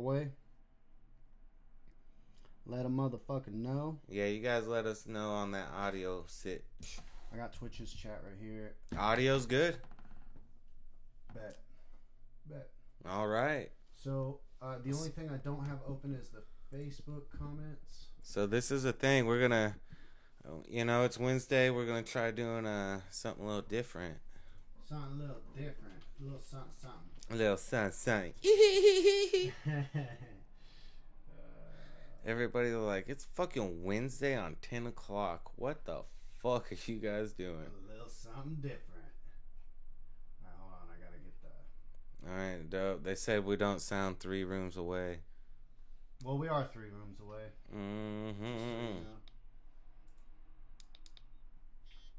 Way. Let a motherfucker know. Yeah, you guys let us know on that audio sit. I got Twitch's chat right here. Audio's good. Bet. All right. So the only thing I don't have open is the Facebook comments. So this is a thing. We're gonna, it's Wednesday. We're gonna try doing something a little different. Something a little different. A little something. A little something. Everybody like, it's fucking Wednesday on 10 o'clock. What the fuck are you guys doing? A little something different. Alright, hold on. I gotta get the... Alright, dope. They said we don't sound 3 rooms away. Well, we are 3 rooms away. Mm-hmm.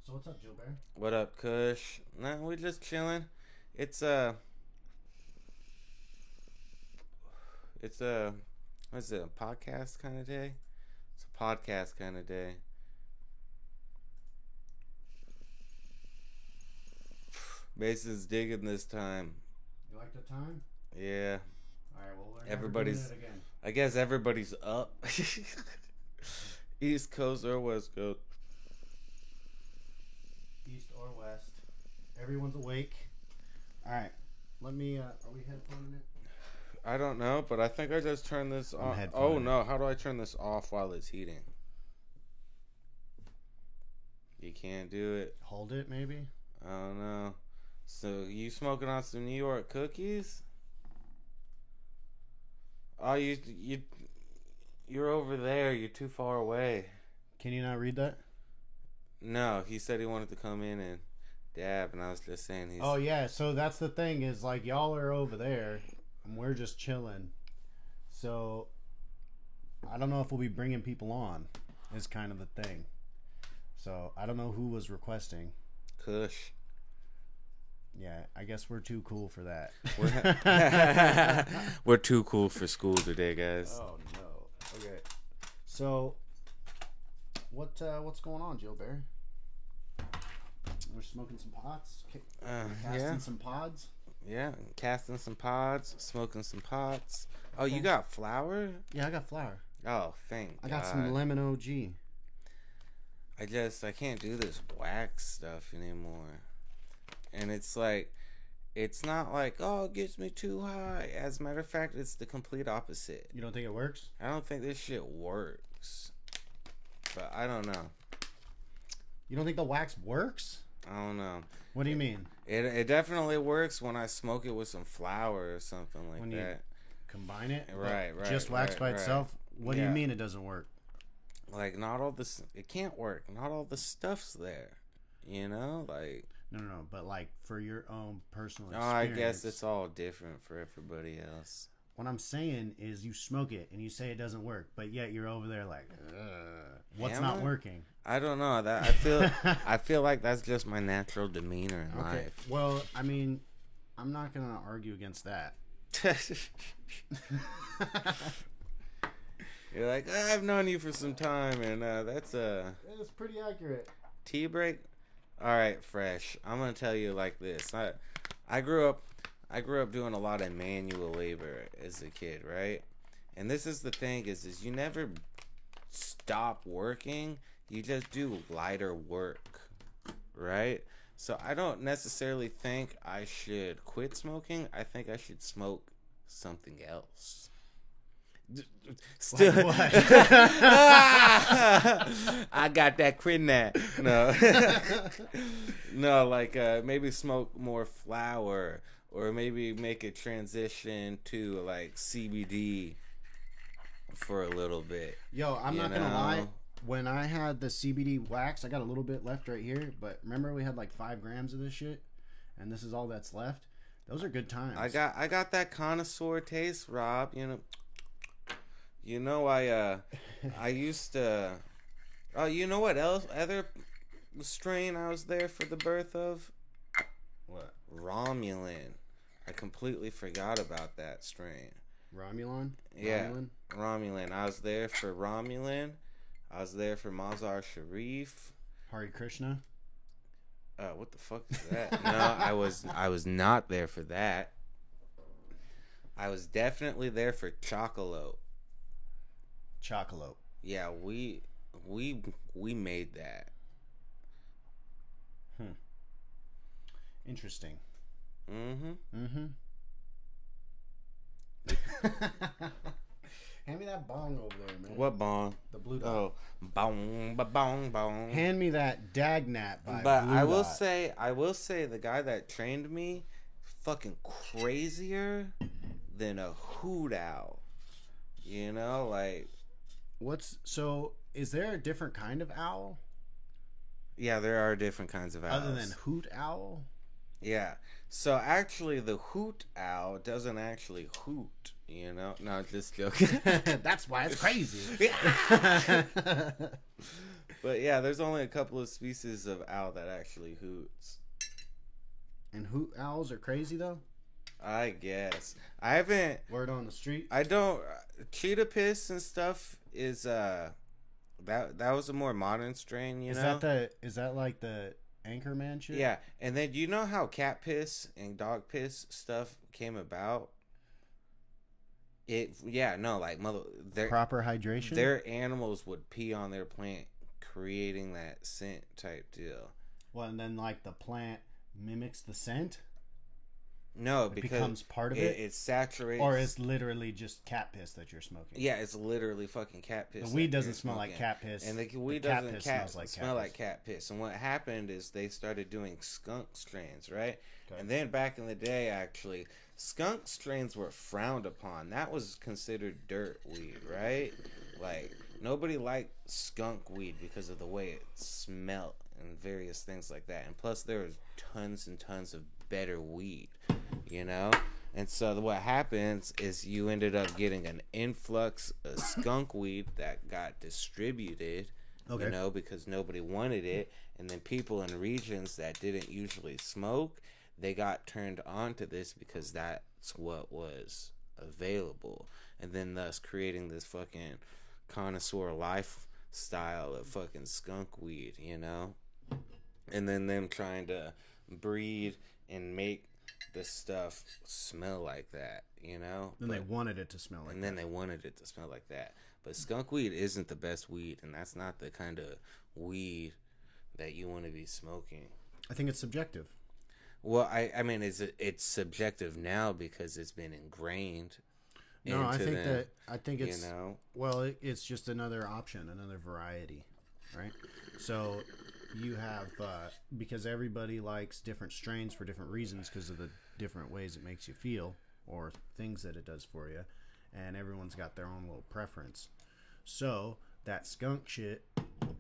So what's up, Joe Bear? What up, Kush? Nah, we just chilling. It's what's it, a podcast kind of day? It's a podcast kind of day. Mason's digging this time. You like the time? Yeah. Alright, well, we're Everybody's, never doing it again. I guess everybody's up. East Coast or West Coast. East or west. Everyone's awake. Alright. Let me, are we headphoning it? I don't know, but I think I just turned this on. Oh no, how do I turn this off while it's heating? You can't do it. Hold it, maybe? I don't know. So you smoking on some New York cookies? Oh, you're over there. You're too far away. Can you not read that? No, he said he wanted to come in and dab, and I was just saying he's... Oh, yeah, so that's the thing is, like, y'all are over there, and we're just chilling. So, I don't know if we'll be bringing people on, is kind of the thing. So, I don't know who was requesting. Kush. Yeah, I guess we're too cool for that. We're too cool for school today, guys. Oh, no. Okay. So, what's going on, Joe Bear? We're smoking some pots, casting some pods. Yeah, casting some pods, smoking some pots. Oh, you got flour? Yeah, I got flour. Oh, thank God. I got some lemon OG. I can't do this wax stuff anymore. And it's like, it's not like, oh, it gets me too high. As a matter of fact, it's the complete opposite. You don't think it works? I don't think this shit works. But I don't know. You don't think the wax works? I don't know. What do you mean? It definitely works when I smoke it with some flour or something like when that. You combine it? Right. Just wax by itself? What do you mean it doesn't work? Like, not all this... It can't work. Not all the stuff's there. You know? Like... No. But, like, for your own personal Oh, experience. I guess it's all different for everybody else. What I'm saying is you smoke it and you say it doesn't work, but yet you're over there like, what's not working? I don't know. I feel like that's just my natural demeanor in life. Well, I mean, I'm not going to argue against that. You're like, I've known you for some time, and that's it's pretty accurate. Tea break? All right, Fresh. I'm gonna tell you like this. I grew up doing a lot of manual labor as a kid, right? And this is the thing is you never stop working. You just do lighter work, right? So I don't necessarily think I should quit smoking. I think I should smoke something else. Still, like what? I got that quinat. No, like maybe smoke more flour, or maybe make a transition to like CBD for a little bit. Yo, I'm not gonna lie. When I had the CBD wax, I got a little bit left right here. But remember, we had like 5 grams of this shit, and this is all that's left. Those are good times. I got that connoisseur taste, Rob. I used to. Oh, you know what else? Other strain I was there for the birth of? What? Romulan. I completely forgot about that strain. Romulan? Yeah. Romulan. I was there for Romulan. I was there for Mazar Sharif. Hare Krishna? What the fuck is that? No, I was not there for that. I was definitely there for Chocolope. Chocolope. Yeah, we made that. Interesting. Mm-hmm. Hand me that bong over there, man. What bong? The Blue Dot. Oh, bong, bong, bong. Hand me that Dagnat by But Blue I will Dot. say, the guy that trained me, fucking crazier than a hoot owl. You know, like. Is there a different kind of owl Yeah, there are different kinds of owls. other than hoot owl? Yeah. So actually, the hoot owl doesn't actually hoot. You know? No, just joking. That's why it's crazy. But yeah, there's only a couple of species of owl that actually hoots. And hoot owls are crazy though. I guess I haven't. Word on the street. I don't. Cheetah piss and stuff is that was a more modern strain. You know. Is that like the Anchorman shit? Yeah, and then you know how cat piss and dog piss stuff came about. Proper hydration. Their animals would pee on their plant, creating that scent type deal. Well, and then like the plant mimics the scent. No, It because becomes part of it. It saturates, Or it's literally just cat piss that you're smoking. Yeah, it's literally fucking cat piss. The weed that doesn't you're smell like smoking. cat piss. And the weed cat doesn't piss smells like smell cat like cat piss. And what happened is they started doing skunk strains, right? Okay. And then back in the day, actually, skunk strains were frowned upon. That was considered dirt weed, right? Like, nobody liked skunk weed because of the way it smelled and various things like that. And plus, there was tons and tons of better weed, you know? And so what happens is you ended up getting an influx of skunk weed that got distributed, you know, because nobody wanted it. And then people in regions that didn't usually smoke, they got turned on to this because that's what was available. And then thus creating this fucking connoisseur lifestyle of fucking skunk weed, you know? And then them trying to breed and make this stuff smell like that, you know? Then they wanted it to smell like that. And then they wanted it to smell like that. But skunk weed isn't the best weed, and that's not the kind of weed that you want to be smoking. I think it's subjective. Well, I mean, it's subjective now because it's been ingrained. No, I think them, I think it's, you know? well, it's just another option, another variety, right? So you have, because everybody likes different strains for different reasons because of the different ways it makes you feel or things that it does for you, and everyone's got their own little preference. So that skunk shit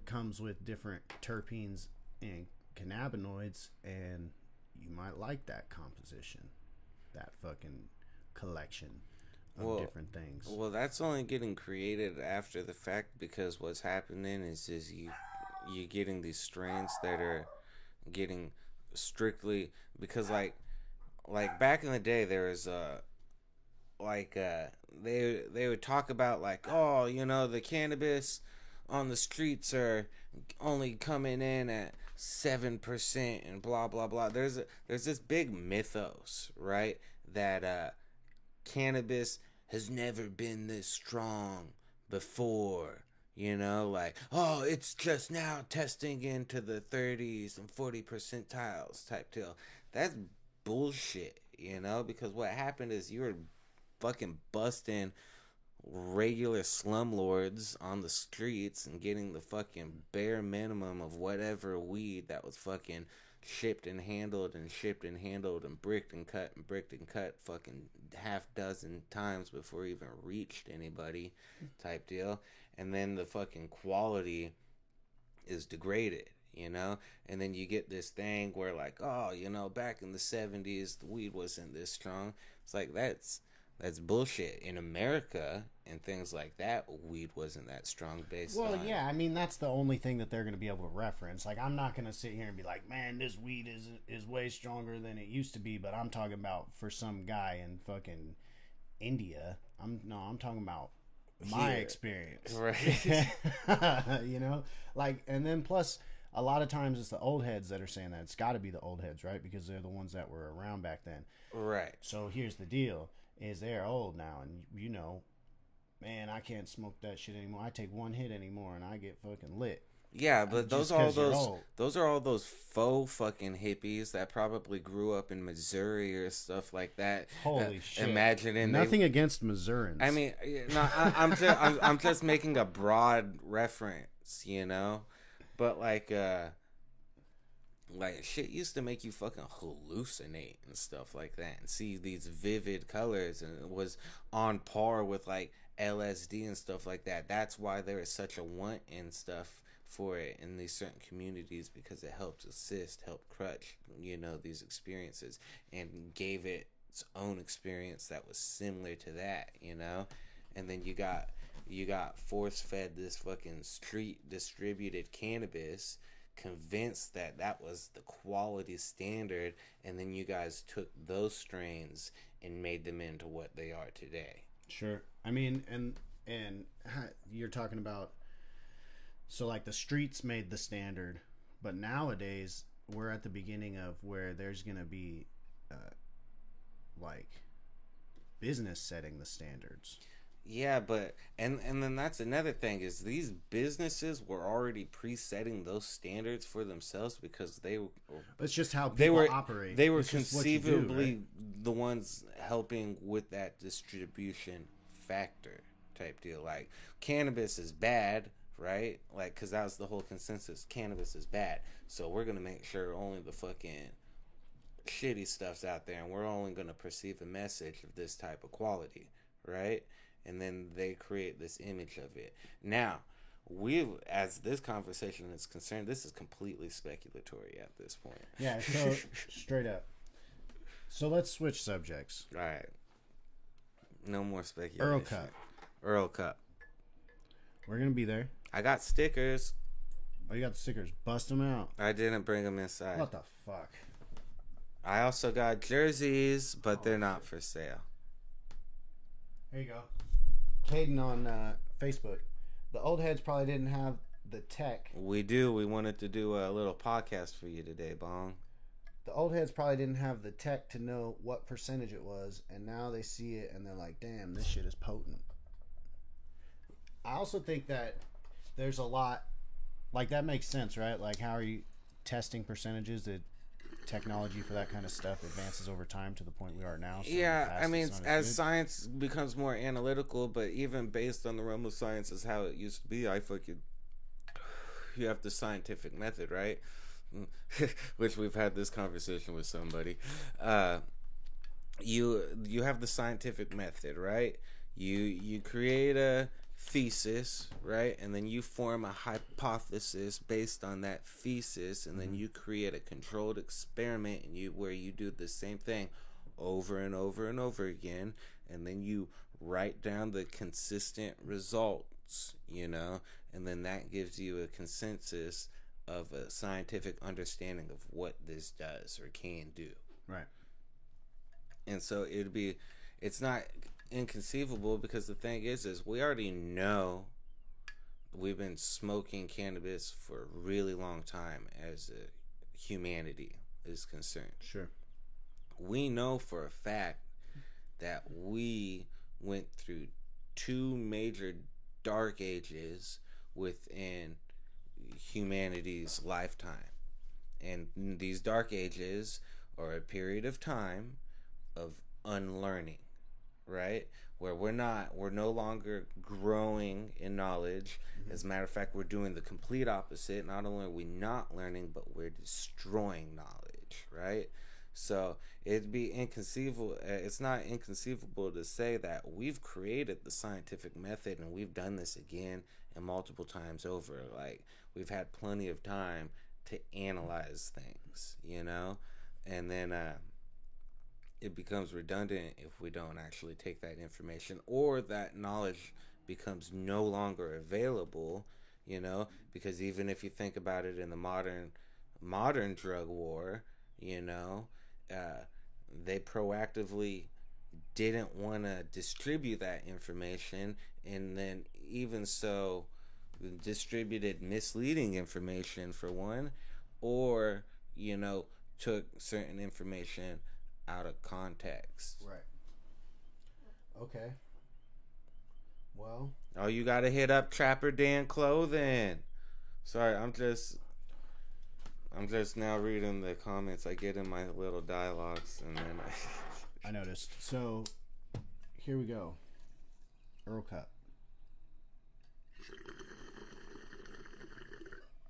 comes with different terpenes and cannabinoids, and you might like that composition, that fucking collection of different things. Well, that's only getting created after the fact, because what's happening is you're getting these strains that are getting strictly, because like back in the day there was they would talk about like, oh, you know, the cannabis on the streets are only coming in at 7% and blah blah blah. There's this big mythos, right, that cannabis has never been this strong before. You know, like, oh, it's just now testing into the 30s and 40 percentiles type deal. That's bullshit, you know, because what happened is you were fucking busting regular slumlords on the streets and getting the fucking bare minimum of whatever weed that was fucking shipped and handled and bricked and cut fucking half dozen times before it even reached anybody type deal. And then the fucking quality is degraded, you know? And then you get this thing where like, oh, you know, back in the 70s, the weed wasn't this strong. It's like, that's bullshit. In America and things like that, weed wasn't that strong based on... Well, yeah, I mean, that's the only thing that they're going to be able to reference. Like, I'm not going to sit here and be like, man, this weed is way stronger than it used to be, but I'm talking about for some guy in fucking India. I'm talking about my experience. Right. You know? Like, and then plus, a lot of times it's the old heads that are saying that. It's got to be the old heads, right? Because they're the ones that were around back then. Right. So here's the deal. is they're old now, and man, I can't smoke that shit anymore. I take one hit anymore, and I get fucking lit. Yeah, but Just those 'cause you're old. are all those faux fucking hippies that probably grew up in Missouri or stuff like that. Holy shit! Imagining Nothing against Missourians. I mean, no, I'm just making a broad reference, but like shit used to make you fucking hallucinate and stuff like that, and see these vivid colors, and it was on par with like LSD and stuff like that. That's why there is such a want and stuff for it in these certain communities, because it helped crutch, these experiences, and gave it its own experience that was similar to that, and then you got force fed this fucking street distributed cannabis, convinced that was the quality standard, and then you guys took those strains and made them into what they are today. Sure. I mean, and you're talking about, so like the streets made the standard, but nowadays we're at the beginning of where there's gonna be like business setting the standards. Yeah, but and then that's another thing, is these businesses were already pre-setting those standards for themselves, because it's just how people operate. They were it's conceivably the ones helping with that distribution factor type deal. Like, cannabis is bad, right? Like, because that was the whole consensus. Cannabis is bad, so we're gonna make sure only the fucking shitty stuff's out there, and we're only gonna perceive a message of this type of quality, right? And then they create this image of it. Now, as this conversation is concerned, this is completely speculatory at this point. Yeah, so straight up. So let's switch subjects. All right. No more speculation. Earl Cup. We're going to be there. I got stickers. Oh, you got the stickers. Bust them out. I didn't bring them inside. What the fuck? I also got jerseys, but they're not for sale. Here you go. Caden on Facebook. The old heads probably didn't have the tech. We do. We wanted to do a little podcast for you today, Bong. The old heads probably didn't have the tech to know what percentage it was, and now they see it and they're like, damn, this shit is potent. I also think that there's a lot, like, that makes sense, right? Like, how are you testing percentages? The technology for that kind of stuff advances over time to the point we are now. So yeah, I mean, as science becomes more analytical, but even based on the realm of science as how it used to be, you have the scientific method, right? Which we've had this conversation with somebody. You have the scientific method, right? You create a thesis, right? And then you form a hypothesis based on that thesis, and then you create a controlled experiment, and where you do the same thing over and over and over again, and then you write down the consistent results, and then that gives you a consensus of a scientific understanding of what this does or can do. Right. And so it's not inconceivable, because the thing is we already know we've been smoking cannabis for a really long time as humanity is concerned. Sure. We know for a fact that we went through two major dark ages within humanity's lifetime, and these dark ages are a period of time of unlearning, right? Where we're no longer growing in knowledge. As a matter of fact, we're doing the complete opposite. Not only are we not learning, but we're destroying knowledge, right? So it'd be inconceivable. It's not inconceivable to say that we've created the scientific method, and we've done this again and multiple times over. Like, we've had plenty of time to analyze things, and then it becomes redundant if we don't actually take that information, or that knowledge becomes no longer available, because even if you think about it, in the modern drug war, they proactively didn't want to distribute that information, and then even so distributed misleading information for one, or took certain information out of context. Right. Okay. Well, Oh, you gotta hit up Trapper Dan Clothing. Sorry, I'm just now reading the comments. I get in my little dialogues and then I noticed. So, here we go. Earl Cup.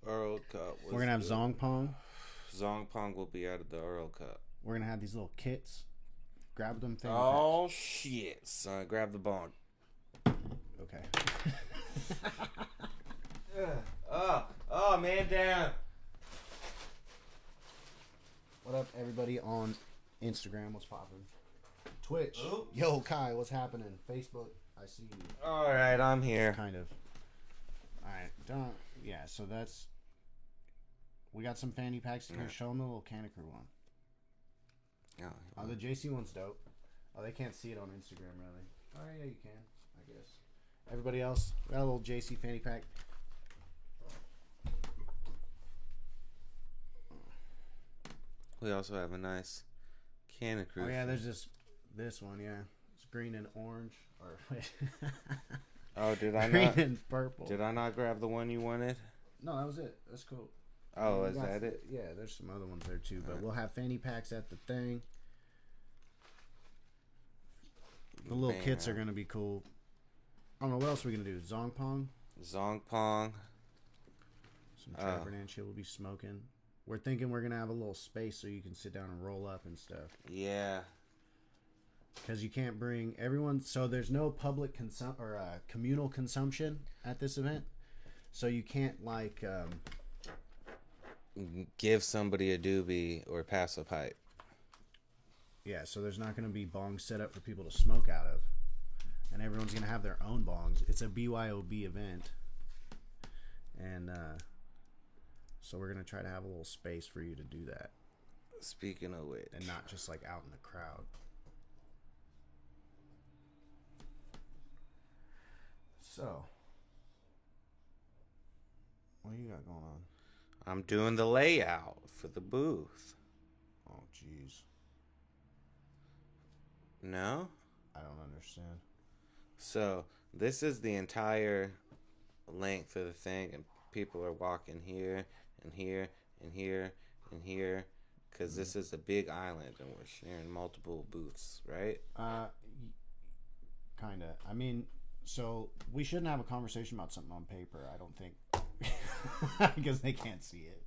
Earl Cup. We're gonna have Zongpong. Zongpong will be out of the Earl Cup. We're gonna have these little kits. Grab them. Oh shit, son! Grab the bong. Okay. Oh, man down. What up, everybody on Instagram? What's poppin'? Twitch. Oops. Yo, Kai, what's happening? Facebook, I see you. All right, I'm here. Kind of. All right, done. Yeah, so that's. We got some fanny packs. Can you show them the little Canacre one? Oh, The JC one's dope. Oh, they can't see it on Instagram, really. Oh, yeah, you can, I guess. Everybody else, we got a little JC fanny pack. we also have a nice can of cruise. Oh, yeah, there's this one, yeah. It's green and orange. Or Oh, did I green not? and purple. Did I not grab the one you wanted? No, that was it. That's cool. Oh, is that it? Yeah, there's some other ones there too, but we'll have fanny packs at the thing. The little kits are gonna be cool. I don't know what else we're gonna do. Zongpong. Zongpong. Some Trapper Dan shit we'll be smoking. We're thinking we're gonna have a little space so you can sit down and roll up and stuff. Yeah. Because you can't bring everyone. So there's no public communal consumption at this event. So you can't give somebody a doobie or pass a pipe. Yeah, so there's not going to be bongs set up for people to smoke out of. And everyone's going to have their own bongs. It's a BYOB event. And so we're going to try to have a little space for you to do that. Speaking of which. And not just out in the crowd. So, what do you got going on? I'm doing the layout for the booth. Oh, jeez. No? I don't understand. So, this is the entire length of the thing, and people are walking here, and here, and here, and here, because this is a big island, and we're sharing multiple booths, right? Kind of. I mean, so we shouldn't have a conversation about something on paper, I don't think. Because they can't see it.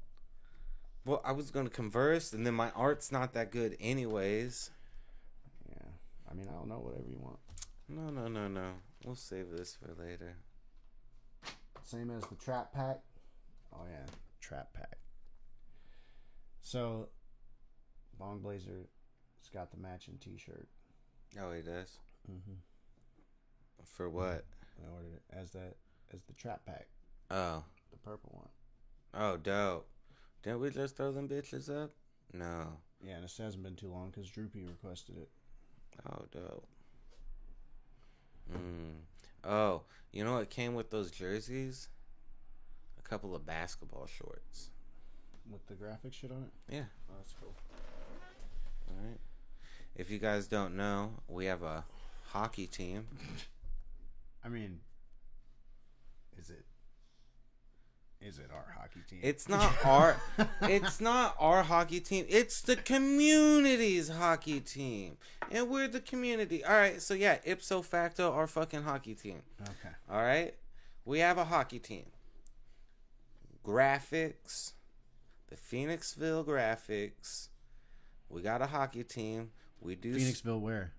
Well, I was going to converse, and then my art's not that good anyways. Yeah. I mean, I don't know, whatever you want. No. We'll save this for later. Same as the Trap Pack. Oh, yeah. Trap Pack. So, Long Blazer's got the matching t-shirt. Oh, he does? Mm-hmm. For what? I ordered it as the Trap Pack. Oh. The purple one. Oh, dope. Didn't we just throw them bitches up? No. Yeah, and it hasn't been too long because Droopy requested it. Oh, dope. Oh, you know what came with those jerseys? A couple of basketball shorts. With the graphic shit on it? Yeah. Oh, that's cool. All right. If you guys don't know, we have a hockey team. I mean, is it our hockey team? It's not our hockey team. It's the community's hockey team. And we're the community. All right, so yeah, ipso facto, our fucking hockey team. Okay. All right? We have a hockey team. Graphics. The Phoenixville Graphics. We got a hockey team. We do Phoenixville where?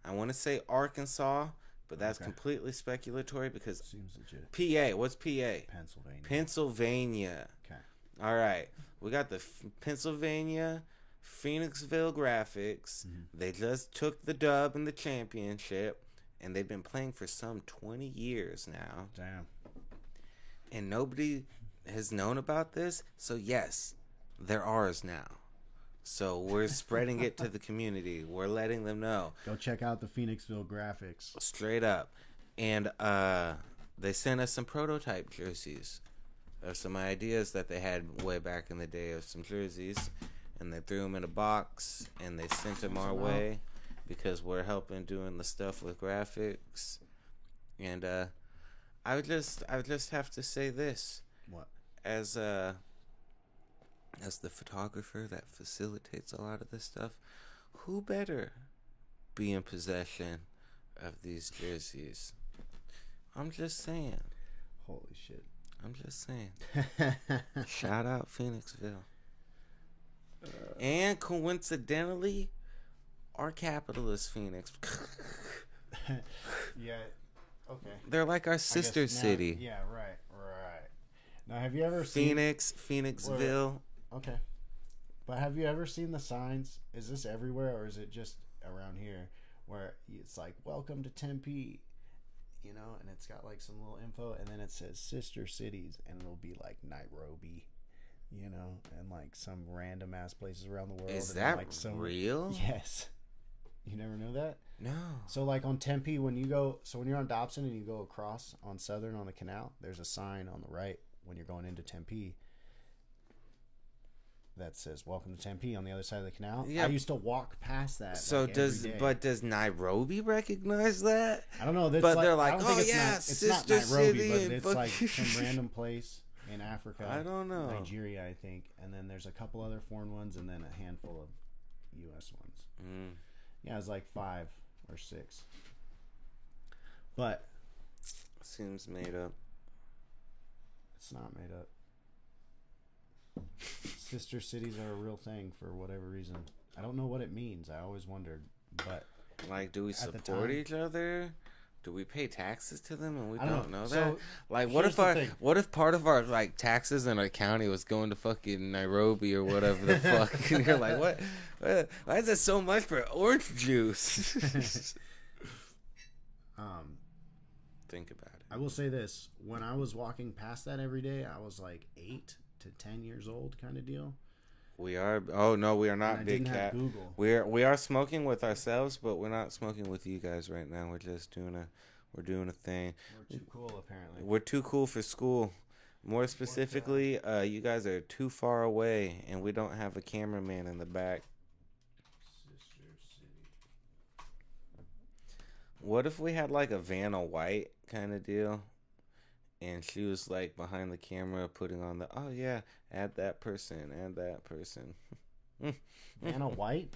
I want to say Arkansas, but that's completely speculatory because seems legit. PA. What's PA? Pennsylvania. Okay. All right. We got the Pennsylvania Phoenixville Graphics. Mm-hmm. They just took the dub in the championship, and they've been playing for some 20 years now. Damn. And nobody has known about this. So, yes, they're ours now. So we're spreading it to the community. We're letting them know. Go check out the Phoenixville Graphics. Straight up. And they sent us some prototype jerseys of some ideas that they had way back in the day of some jerseys. And they threw them in a box and they sent them our way. because we're helping doing the stuff with graphics. And I would just have to say this. What? As the photographer that facilitates a lot of this stuff, who better be in possession of these jerseys? I'm just saying. Holy shit. I'm just saying. Shout out Phoenixville. And coincidentally, our capital is Phoenix. Yeah. Okay. They're like our sister city. Yeah, right. Now, have you ever seen Phoenixville? Okay. But have you ever seen the signs? Is this everywhere, or is it just around here where it's like, welcome to Tempe, you know, and it's got like some little info, and then it says sister cities, and it'll be like Nairobi, you know, and like some random ass places around the world. Is and that like some real? Yes. You never know that? No. So like on Tempe, when you're on Dobson and you go across on Southern on the canal, there's a sign on the right when you're going into Tempe that says "Welcome to Tempe" on the other side of the canal. Yeah. I used to walk past that. So like, does Nairobi recognize that? I don't know. But they're like, oh yeah, it's not Nairobi, but it's like some random place in Africa. I don't know. Nigeria, I think, and then there's a couple other foreign ones, and then a handful of U.S. ones. Mm. Yeah, it's like 5 or 6. But seems made up. It's not made up. Sister cities are a real thing for whatever reason. I don't know what it means. I always wondered, but like, do we support each other? Do we pay taxes to them and we don't know that? So, like, what if part of our like taxes in our county was going to fucking Nairobi or whatever the fuck? And you're like, what? Why is that so much for orange juice? Think about it. I will say this: when I was walking past that every day, I was like 8 to 10 years old, kind of deal. We are. Oh no, we are not Big Cat. Google. We are smoking with ourselves, but we're not smoking with you guys right now. We're just doing a thing. We're too cool, apparently. We're too cool for school. More specifically, you guys are too far away, and we don't have a cameraman in the back. Sister City. What if we had like a Vanna White kind of deal? And she was like behind the camera putting on oh yeah, add that person. Vanna White?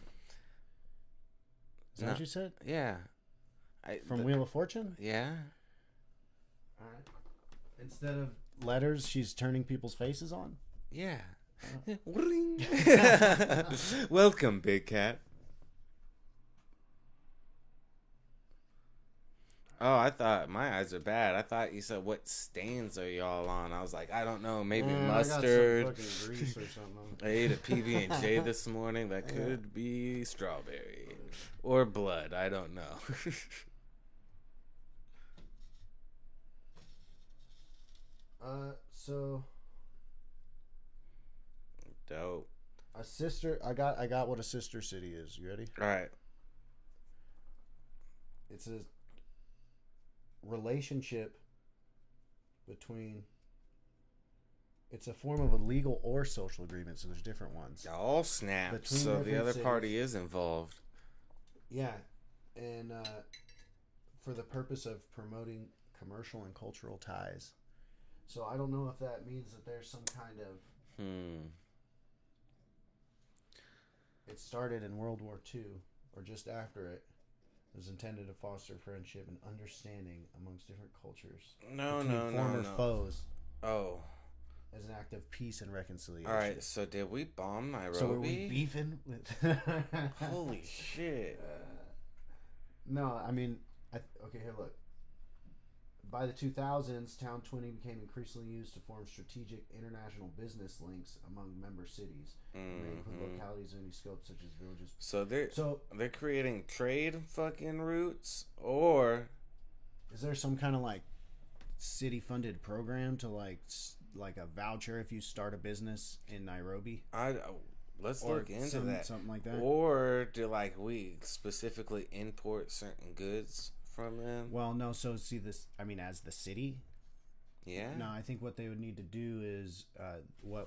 Is that what you said? Yeah. From Wheel of Fortune? Yeah. Alright. Instead of letters, she's turning people's faces on? Yeah. Welcome, Big Cat. Oh, I thought my eyes are bad. I thought you said, what stains are y'all on? I was like, I don't know, maybe mustard. I got some fucking grease or something. I ate a PB&J this morning. That could be strawberry or blood. I don't know. So dope. A sister. I got what a sister city is. You ready? All right. It's a relationship between. It's a form of a legal or social agreement, so there's different ones. All snaps. So the other party is involved. Yeah, and for the purpose of promoting commercial and cultural ties. So I don't know if that means that there's some kind of. It started in World War II, or just after it. It was intended to foster friendship and understanding amongst different cultures. No. Former foes. Oh. As an act of peace and reconciliation. All right, so did we bomb Nairobi? So were we beefing with? Holy shit! No, I mean, okay. Here, look. By the 2000s, Town 20 became increasingly used to form strategic international business links among member cities. Mm-hmm. They include localities of any scope, such as villages. So they're creating trade fucking routes, or is there some kind of like city-funded program to like a voucher if you start a business in Nairobi? Let's look into that. Something like that. Or do like we specifically import certain goods from them? Well, no. So see this. I mean, as the city. Yeah. No, I think what they would need to do is what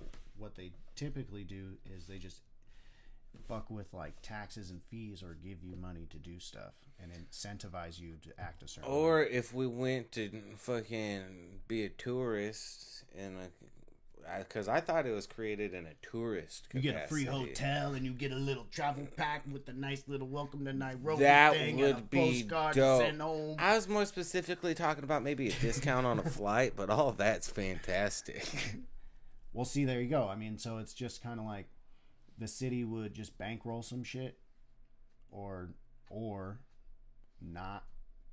they typically do is they just fuck with like taxes and fees or give you money to do stuff and incentivize you to act a certain way. Or if we went to fucking be a tourist in a, because I thought it was created in a tourist You capacity. get a free hotel and you get a little travel pack with a nice little welcome to Nairobi That thing would and a be postcard dope. to send home. I was more specifically talking about maybe a discount on a flight, but all of that's fantastic. Well, see, there you go. I mean, so it's just kind of like the city would just bankroll some shit or not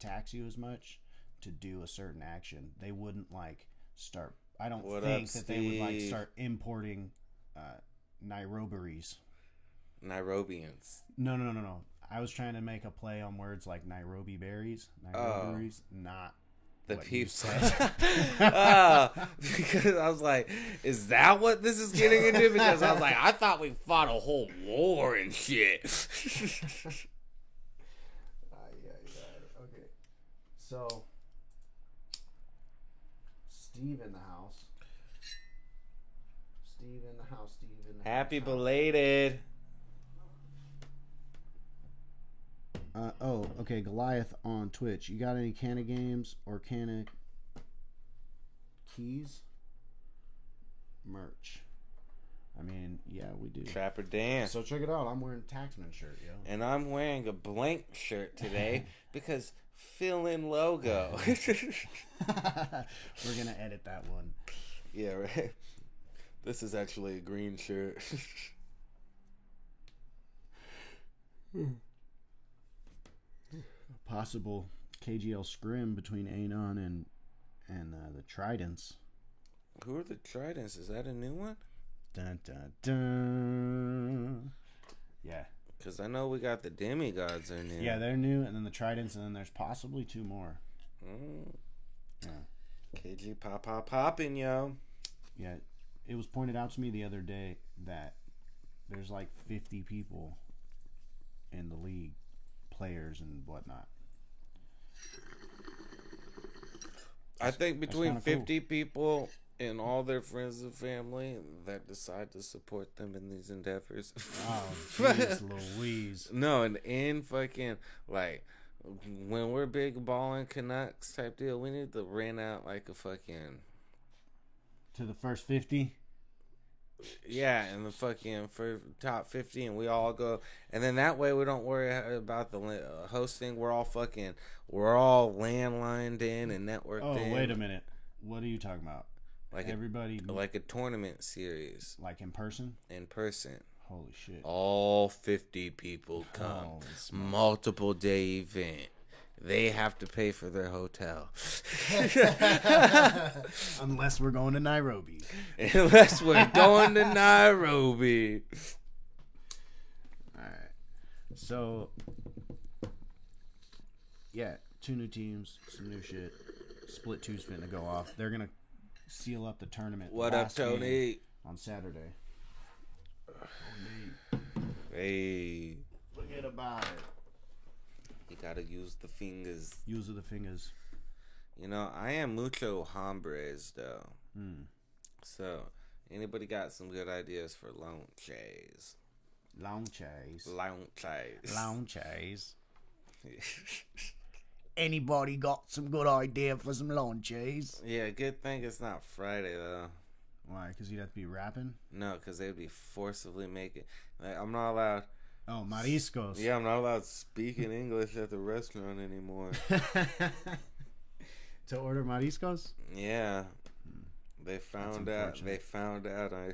tax you as much to do a certain action. They wouldn't like start. I don't What think up, that they would like Steve? start importing Nairobi's. Nairobians. No. I was trying to make a play on words like Nairobi berries, Nairobi's, not The what you people. said. Because I was like, is that what this is getting into? Because I was like, I thought we fought a whole war and shit. Okay. So, Steve in the house. Steve in the house. Steve in the Happy house. belated. Okay. Goliath on Twitch. You got any Canna games or Canna keys? Merch. I mean, yeah, we do. Trapper Dan. So check it out. I'm wearing a Taxman shirt, yo. And I'm wearing a blank shirt today because fill in logo. We're gonna edit that one. Yeah, right. This is actually a green shirt. Possible KGL scrim between Anon and the Tridents. Who are the Tridents? Is that a new one? Dun dun dun. Yeah. Because I know we got the demigods are new. Yeah, they're new, and then the Tridents, and then there's possibly two more. Mm. Yeah. KG popping, yo. Yeah. It was pointed out to me the other day that there's like 50 people in the league, players and whatnot. I think between kinda cool. 50 people and all their friends and family that decide to support them in these endeavors. Oh, jeez Louise. No, and in fucking, like, when we're big balling Canucks type deal, we need to rent out like a fucking, To the first 50? yeah, and the fucking for top 50, and we all go, and then that way we don't worry about the hosting. We're all landlined in and networked Oh, in. wait a minute. What are you talking about? Like Everybody like a tournament series like in person? in person. Holy shit. All 50 people come. Holy smoke. Multiple day event. They have to pay for their hotel. Unless we're going to Nairobi. Unless we're going to Nairobi. Alright. So, yeah, 2 new teams, some new shit. Split 2's finna go off. They're gonna seal up the tournament. What up, last game Tony? On Saturday. Hey. Forget about it. You gotta use the fingers. Use of the fingers. You know, I am mucho hombres, though. Hmm. So, anybody got some good ideas for launches? Long chase. Launches. Long chase. Anybody got some good idea for some launches? Yeah, good thing it's not Friday, though. Why? Because you'd have to be rapping? No, because they'd be forcibly making. Like, I'm not allowed. Oh, mariscos. Yeah, I'm not allowed to speak in English at the restaurant anymore. To order mariscos? Yeah, they found out. unfortunate. They found out I.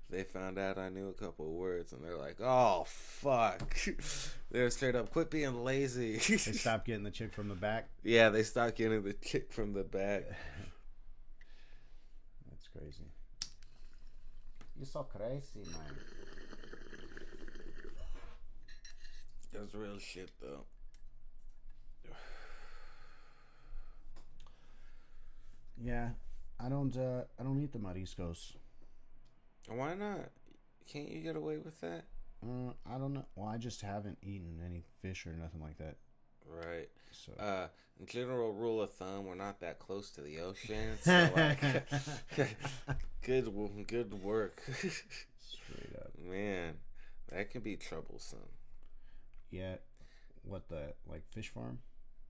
They found out I knew a couple of words, and they're like, "Oh fuck!" They're straight up, "Quit being lazy." They stopped getting the chick from the back. Yeah, they stopped getting the chick from the back. That's crazy. You're so crazy, man. That's real shit, though. Yeah, I don't eat the mariscos. Why not? Can't you get away with that? I don't know. Well, I just haven't eaten any fish or nothing like that. Right. So General rule of thumb: we're not that close to the ocean, so like, good work. straight up. Man, That can be troublesome. Yeah. What the like fish farm?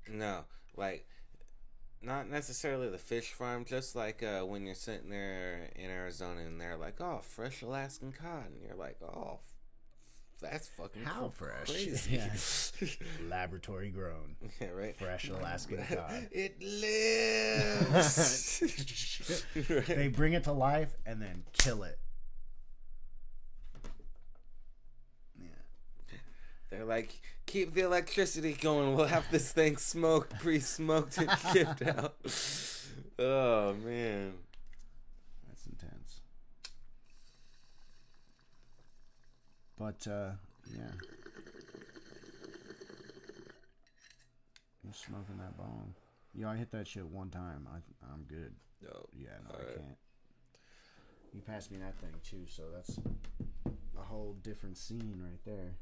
No, like not necessarily the fish farm. Just like when you're sitting there in Arizona and they're like, "Oh, fresh Alaskan cod," and you're like, "Oh, that's fucking How fresh? crazy." Yeah. Laboratory grown. Yeah, right. Fresh Alaskan cod. It lives. They bring it to life and then kill it. Yeah. They're like, keep the electricity going. We'll have this thing smoked, pre-smoked, and shipped out. Oh man, That's intense. But yeah. You're smoking that bong. Yo, I hit that shit one time. I'm good. no, Yeah, no, all I right. can't. You passed me that thing too, so that's a whole different scene right there.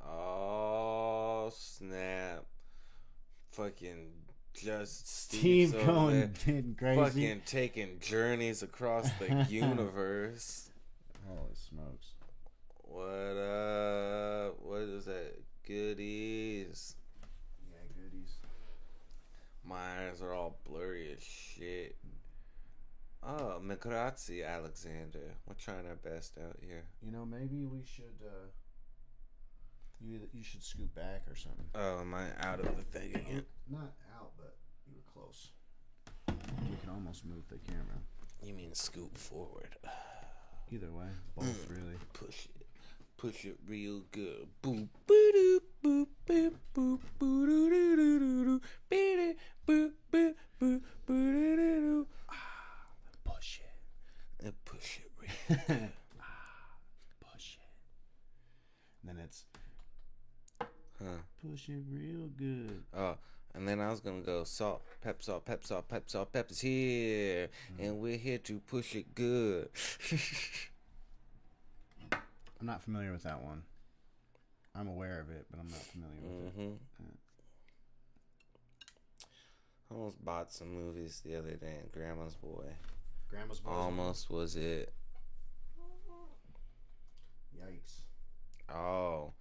Oh snap! Fucking just Steve Steve's over going there, getting crazy. fucking taking journeys across the universe. Holy smokes. What up? What is that? Goodies. Yeah, goodies. My eyes are all blurry as shit. Oh, Mikrazzi, Alexander. We're trying our best out here. You know, maybe we should. You should scoot back or something. Oh, am I out of the thing again? Not out, but you were close. We can almost move the camera. You mean scoot forward? Either way, both really. Push it. Push it real good. Boop, boop, boop, boop, boop, boop, doo, doo, doo, doo, doo. Beep, boop, boop, boop, boop, doo, doo, doo. Push it. And push it real good. Push it. And then it's Huh. push it real good. Oh, and then I was gonna go salt, pep, salt, pep, salt, pep, salt, pep is here, and we're here to push it good. I'm not familiar with that one. I'm aware of it, but I'm not familiar with it. I almost bought some movies the other day, and Grandma's Boy Grandma's Boys. almost was it. Yikes. Oh,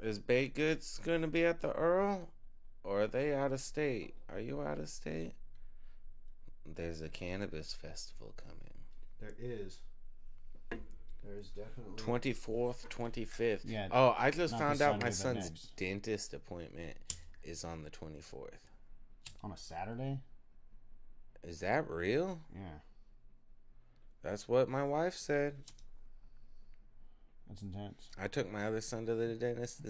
is Baked Goods gonna be at the Earl, or are they out of state? Are you out of state? There's a cannabis festival coming. There is. There's definitely 24th, 25th. Yeah, Oh, I just not found this out my Sunday, but son's next. dentist appointment is on the 24th. on a Saturday. Is that real? Yeah, That's what my wife said. that's intense. I took my other son to the dentist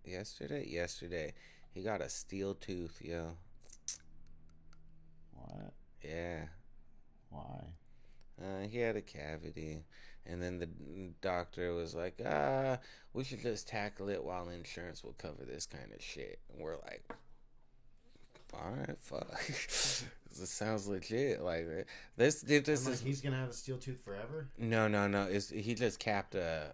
yesterday. He got a steel tooth, yo. What? Yeah. Why? He had a cavity. And then the doctor was like, we should just tackle it while insurance will cover this kind of shit. And we're like, alright, fuck. This sounds legit. Like, this dentist is... He's gonna have a steel tooth forever. No. He just capped a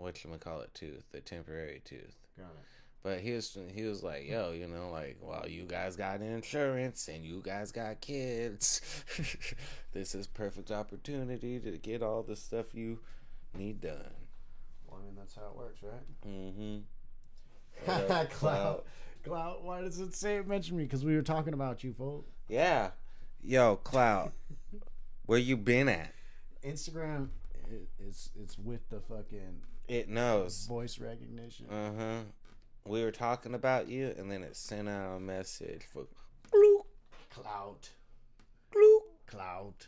whatchamacallit tooth, a temporary tooth. Got it. But he was like, yo, you know, like, well, you guys got insurance and you guys got kids. This is perfect opportunity to get all the stuff you need done. Well, I mean, that's how it works, right? Mm-hmm. Clout. Clout. Why does it say mention me? Because we were talking about you, folks. Yeah. Yo, Clout. Where you been at? Instagram, it's with the fucking It knows. voice recognition. Uh-huh. We were talking about you, and then it sent out a message for Clout. Clout.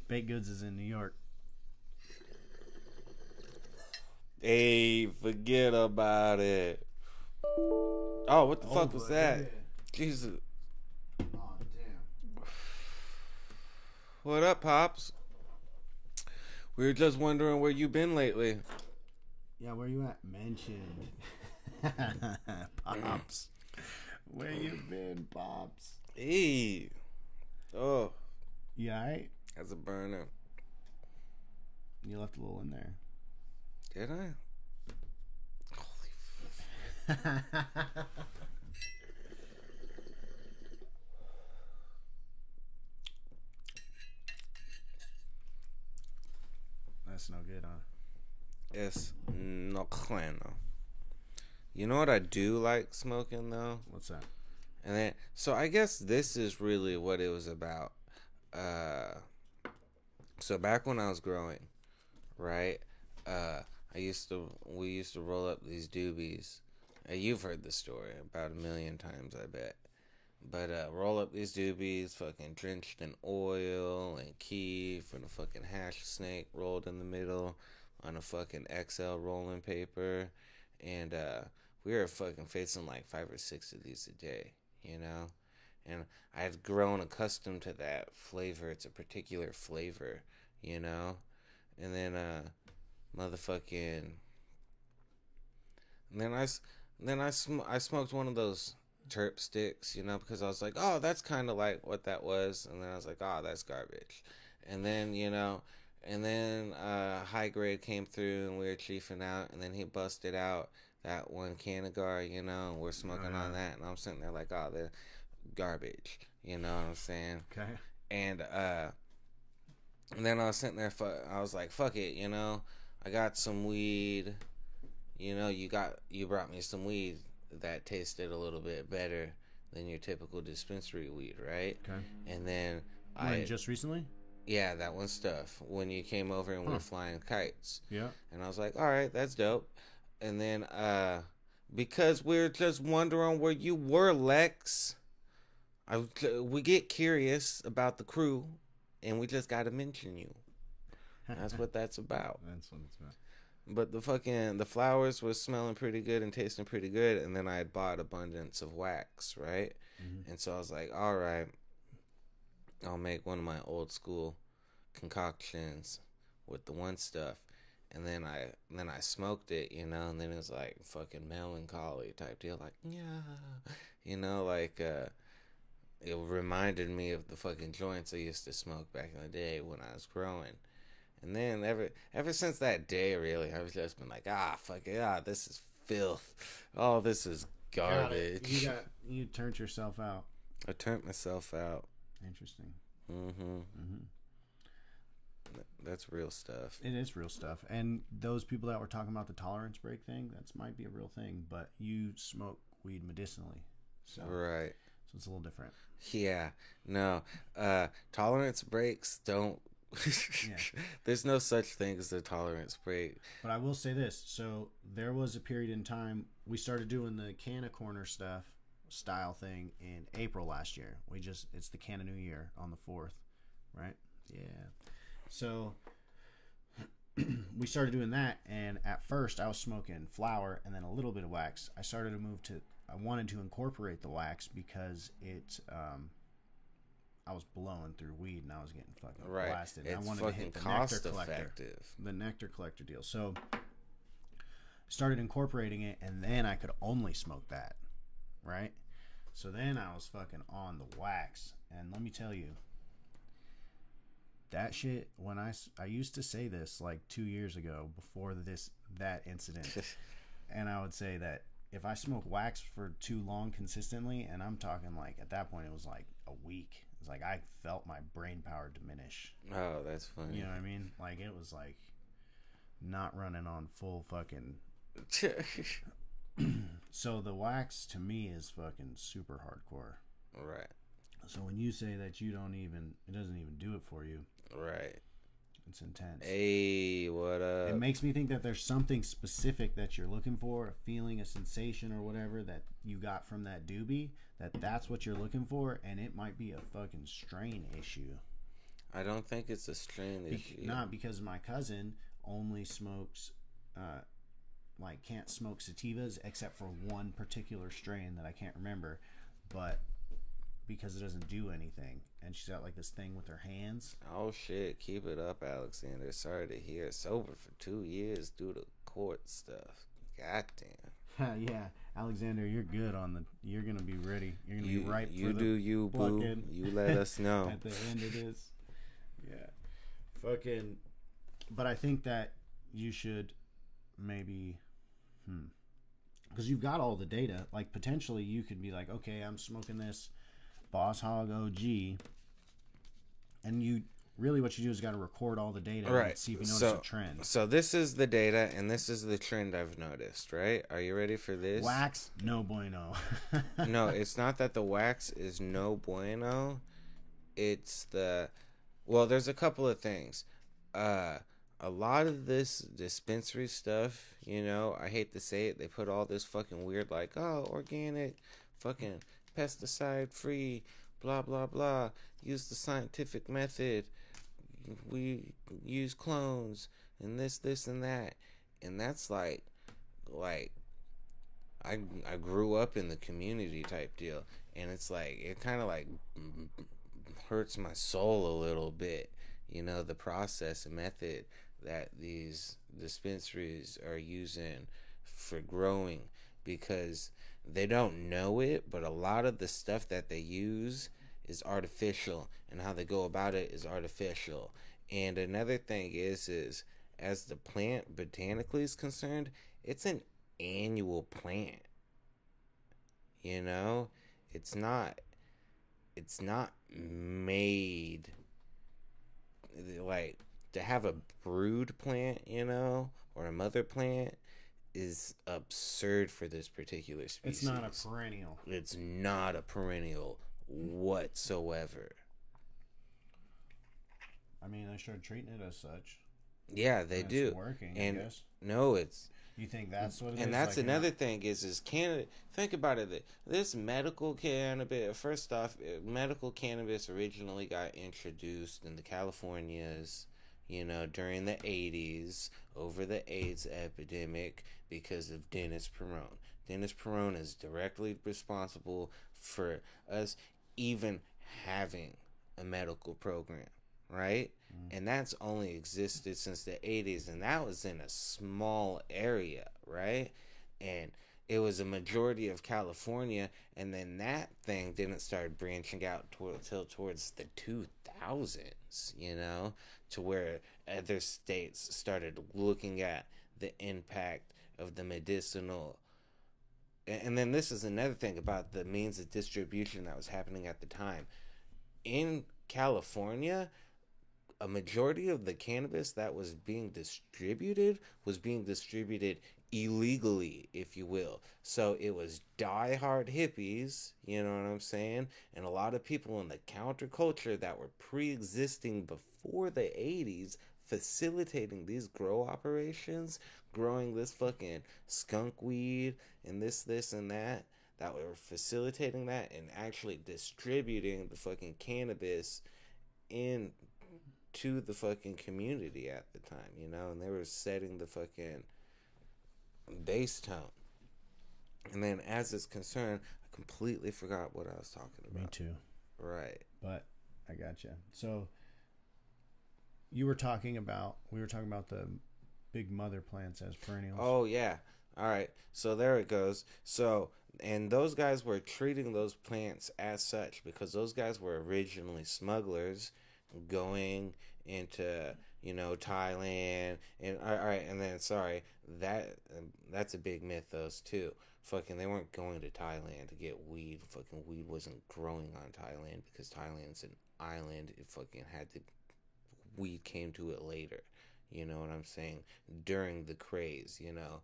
Baked Goods is in New York. Hey, forget about it. Oh, what the fuck was that? Yeah. Jesus. Oh, damn. What up, Pops? We were just wondering where you been lately. Yeah, where you at? Mentioned. Pops. Where you been, Pops? Hey. Oh, You alright? that's a burner. You left a little in there. Did I? Holy That's no good, huh? It's no bueno. You know what I do like smoking though? What's that? And then, so I guess this is really what it was about. So back when I was growing, right? We used to roll up these doobies. You've heard the story about 1,000,000 times, I bet. But roll up these doobies, fucking drenched in oil and keef, and a fucking hash snake rolled in the middle on a fucking XL rolling paper, and we were fucking facing like 5 or 6 of these a day, you know. And I had grown accustomed to that flavor. It's a particular flavor, you know. And then motherfucking. And then I smoked one of those terp sticks, you know, because I was like, oh, that's kind of like what that was. And then I was like, oh, that's garbage. And then, you know, High Grade came through and we were chiefing out, and then he busted out that one Canagar, you know, and we're smoking on that, and I'm sitting there like, oh, the garbage, you know what I'm saying? Okay. And then I was sitting there, I was like, fuck it, you know, I got some weed, you know, you brought me some weed that tasted a little bit better than your typical dispensary weed, right? Okay. And then just recently? Yeah, that one stuff. When you came over and we were flying kites. Yeah. And I was like, all right, that's dope. And then, because we're just wondering where you were, Lex, we get curious about the crew, and we just got to mention you. That's what that's about. That's what it's about. But the flowers were smelling pretty good and tasting pretty good, and then I had bought abundance of wax, right? Mm-hmm. And so I was like, all right, I'll make one of my old school concoctions with the one stuff. And then I smoked it, you know, and then it was like fucking melancholy type deal, like, yeah, you know, like, it reminded me of the fucking joints I used to smoke back in the day when I was growing. And then ever since that day, really, I've just been like, fuck it, this is filth. Oh, this is garbage. You turned yourself out. I turned myself out. Interesting. Mm-hmm. That's real stuff. It is real stuff. And those people that were talking about the tolerance break thing, that might be a real thing. But you smoke weed medicinally, so right. So it's a little different. Yeah. No. Tolerance breaks don't. Yeah. There's no such thing as a tolerance break. But I will say this. So there was a period in time we started doing the Canna Corner style thing in April last year. It's the Canna New Year on the 4th, right? Yeah. So we started doing that, and at first I was smoking flower and then a little bit of wax. I wanted to incorporate the wax because I was blowing through weed and I was getting fucking blasted. It's I wanted fucking to hit the cost nectar collector, effective. the nectar collector deal. So I started incorporating it, and then I could only smoke that, right? So then I was fucking on the wax, and let me tell you, that shit, when I used to say this like 2 years ago before that incident, and I would say that if I smoke wax for too long consistently, and I'm talking like at that point it was like a week, it's like I felt my brain power diminish. Oh, that's funny. You know what I mean? Like it was like not running on full fucking. So the wax to me is fucking super hardcore. Right. So when you say that it doesn't even do it for you. Right. It's intense. Hey, what up? It makes me think that there's something specific that you're looking for, a feeling, a sensation, or whatever that you got from that doobie, that's what you're looking for, and it might be a fucking strain issue. I don't think it's a strain issue. Not because my cousin only smokes, can't smoke sativas except for one particular strain that I can't remember, but because it doesn't do anything, and she's got like this thing with her hands. Oh shit, keep it up, Alexander. Sorry to hear. Sober for 2 years due to court stuff. Goddamn. Yeah, Alexander, you're good you're gonna be ready. You're gonna be ripe you for do you, boo. You let us know. At the end of this. Yeah. Fucking. But I think that you should maybe, because you've got all the data. Like potentially you could be like, okay, I'm smoking this Boss Hog OG, and really what you do is got to record all the data Right. and see if you notice a trend. So this is the data, and this is the trend I've noticed, right? Are you ready for this? Wax, no bueno. No, it's not that the wax is no bueno. It's well, there's a couple of things. A lot of this dispensary stuff, you know, I hate to say it, they put all this fucking weird, like, oh, organic, fucking pesticide free, blah, blah, blah. Use the scientific method. We use clones and this, and that. And that's like, I grew up in the community type deal. And it's like, it kind of like hurts my soul a little bit, you know, the process and method that these dispensaries are using for growing, because they don't know it, but a lot of the stuff that they use is artificial, and how they go about it is artificial. And another thing is as the plant botanically is concerned, it's an annual plant. You know, it's not made like to have a brood plant, you know, or a mother plant is absurd for this particular species. It's not a perennial. It's not a perennial whatsoever. I mean, they started treating it as such. Yeah, they do. It's working, and I guess. No, it's. You think that's what it is? And that's like, another thing is Canada. Think about it. This medical cannabis. First off, medical cannabis originally got introduced in the Californias, you know, during the 80s over the AIDS epidemic because of Dennis Peron. Dennis Peron is directly responsible for us even having a medical program, right? And that's only existed since the 80s, and that was in a small area, right? And it was a majority of California, and then that thing didn't start branching out until towards the 2000s, you know, to where other states started looking at the impact of the medicinal. And then this is another thing about the means of distribution that was happening at the time. In California, a majority of the cannabis that was being distributed illegally, if you will. So it was diehard hippies, you know what I'm saying? And a lot of people in the counterculture that were pre-existing before the 80s facilitating these grow operations, growing this fucking skunk weed and this and that were facilitating that and actually distributing the fucking cannabis in to the fucking community at the time, you know, and they were setting the fucking bass tone. And then as it's concerned, I completely forgot what I was talking about. Me too. Right. But I gotcha. So we were talking about the big mother plants as perennials. Oh yeah. All right. So there it goes. So, and those guys were treating those plants as such because those guys were originally smugglers going into, you know, Thailand. And all right, and then sorry, that's a big myth those too. Fucking they weren't going to Thailand to get weed. Fucking weed wasn't growing on Thailand because Thailand's an island. It fucking had to, weed came to it later. You know what I'm saying? During the craze, you know.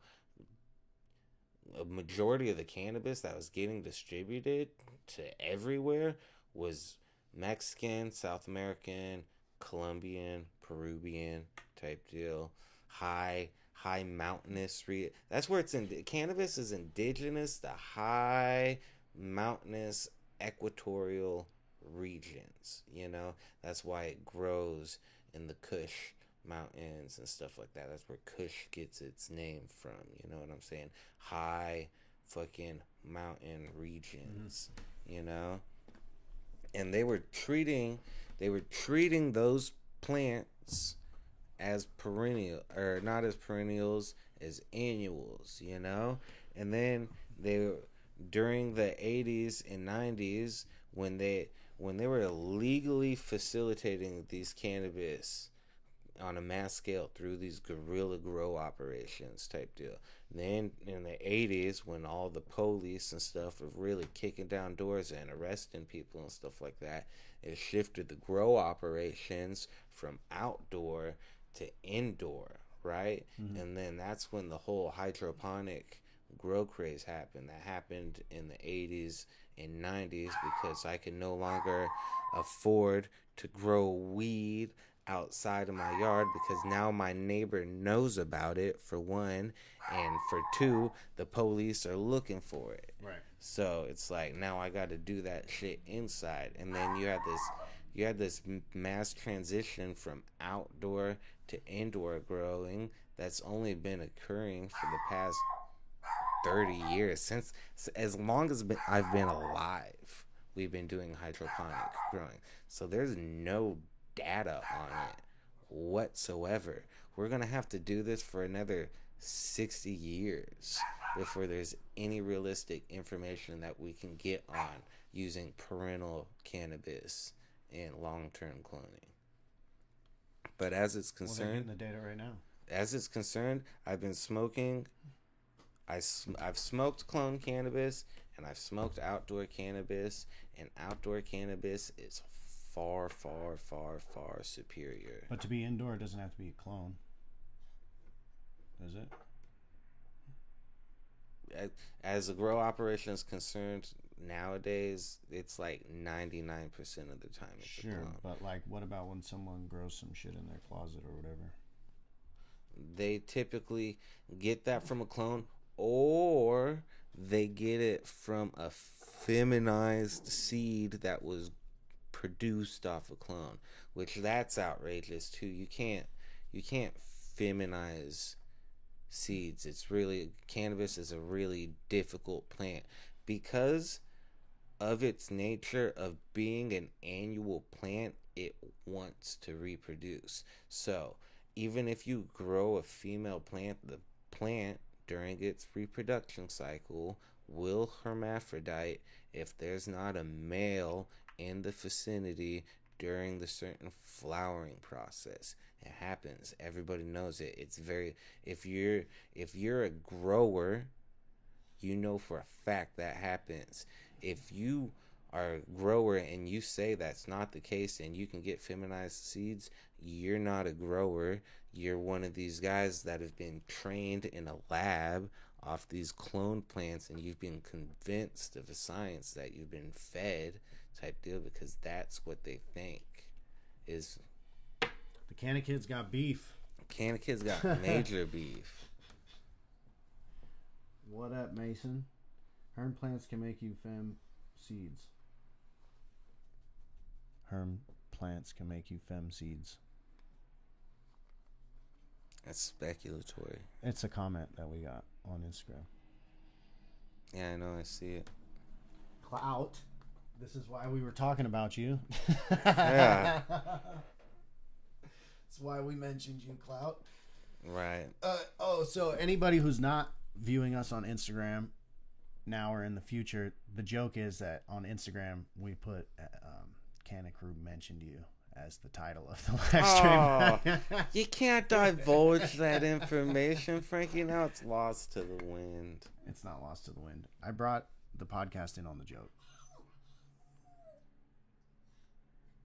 A majority of the cannabis that was getting distributed to everywhere was Mexican, South American, Colombian, Peruvian type deal. High mountainous that's where it's in. Cannabis is indigenous to high mountainous equatorial regions, you know. That's why it grows in the Kush mountains and stuff like that. That's where Kush gets its name from, you know what I'm saying? High fucking mountain regions, you know. And they were treating those plants as perennial, or not as perennials, as annuals, you know. And then they, during the 80s and 90s, when they were illegally facilitating these cannabis on a mass scale through these guerrilla grow operations type deal. Then in the 80s, when all the police and stuff were really kicking down doors and arresting people and stuff like that, it shifted the grow operations from outdoor to indoor, right? Mm-hmm. And then that's when the whole hydroponic grow craze happened. That happened in the 80s and 90s because I could no longer afford to grow weed outside of my yard because now my neighbor knows about it, for one, and for two, the police are looking for it. Right. So it's like now I got to do that shit inside, and then you had this mass transition from outdoor to indoor growing that's only been occurring for the past 30 years. Since as long as I've been alive, we've been doing hydroponic growing. So there's no data on it whatsoever. We're gonna have to do this for another 60 years before there's any realistic information that we can get on using parental cannabis and long-term cloning. But as it's concerned, they're getting the data right now. As it's concerned, I've been smoking. I've smoked clone cannabis and I've smoked outdoor cannabis, and outdoor cannabis is far, far, far, far superior. But to be indoor, it doesn't have to be a clone, does it? As the grow operation is concerned, nowadays it's like 99% of the time it's sure, a clone. But like, what about when someone grows some shit in their closet or whatever? They typically get that from a clone, or they get it from a feminized seed that was produced off a clone, which that's outrageous too. You can't feminize seeds. It's really, cannabis is a really difficult plant because of its nature of being an annual plant. It wants to reproduce. So even if you grow a female plant, the plant during its reproduction cycle will hermaphrodite if there's not a male in the vicinity during the certain flowering process. It happens. Everybody knows it. It's very, if you're a grower, you know for a fact that happens. If you are a grower and you say that's not the case and you can get feminized seeds, you're not a grower. You're one of these guys that have been trained in a lab off these clone plants, and you've been convinced of a science that you've been fed type deal, because that's what they think is. The Canna Kids got beef. Canna Kids got major beef. What up, Mason? Herm plants can make you fem seeds. Herm plants can make you fem seeds. That's speculatory. It's a comment that we got on Instagram. Yeah, I know. I see it. Clout. This is why we were talking about you. Yeah. That's why we mentioned you, Clout. Right. So anybody who's not viewing us on Instagram now or in the future, the joke is that on Instagram we put Canna Crew mentioned you as the title of the live stream. You can't divulge that information, Frankie. Now it's lost to the wind. It's not lost to the wind. I brought the podcast in on the joke.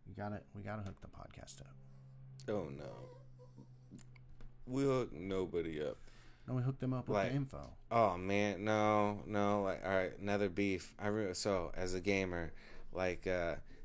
We gotta hook the podcast up. Oh no. We hook nobody up. No, we hooked them up with the info. Oh man, no. Like, all right, another beef. So as a gamer, like,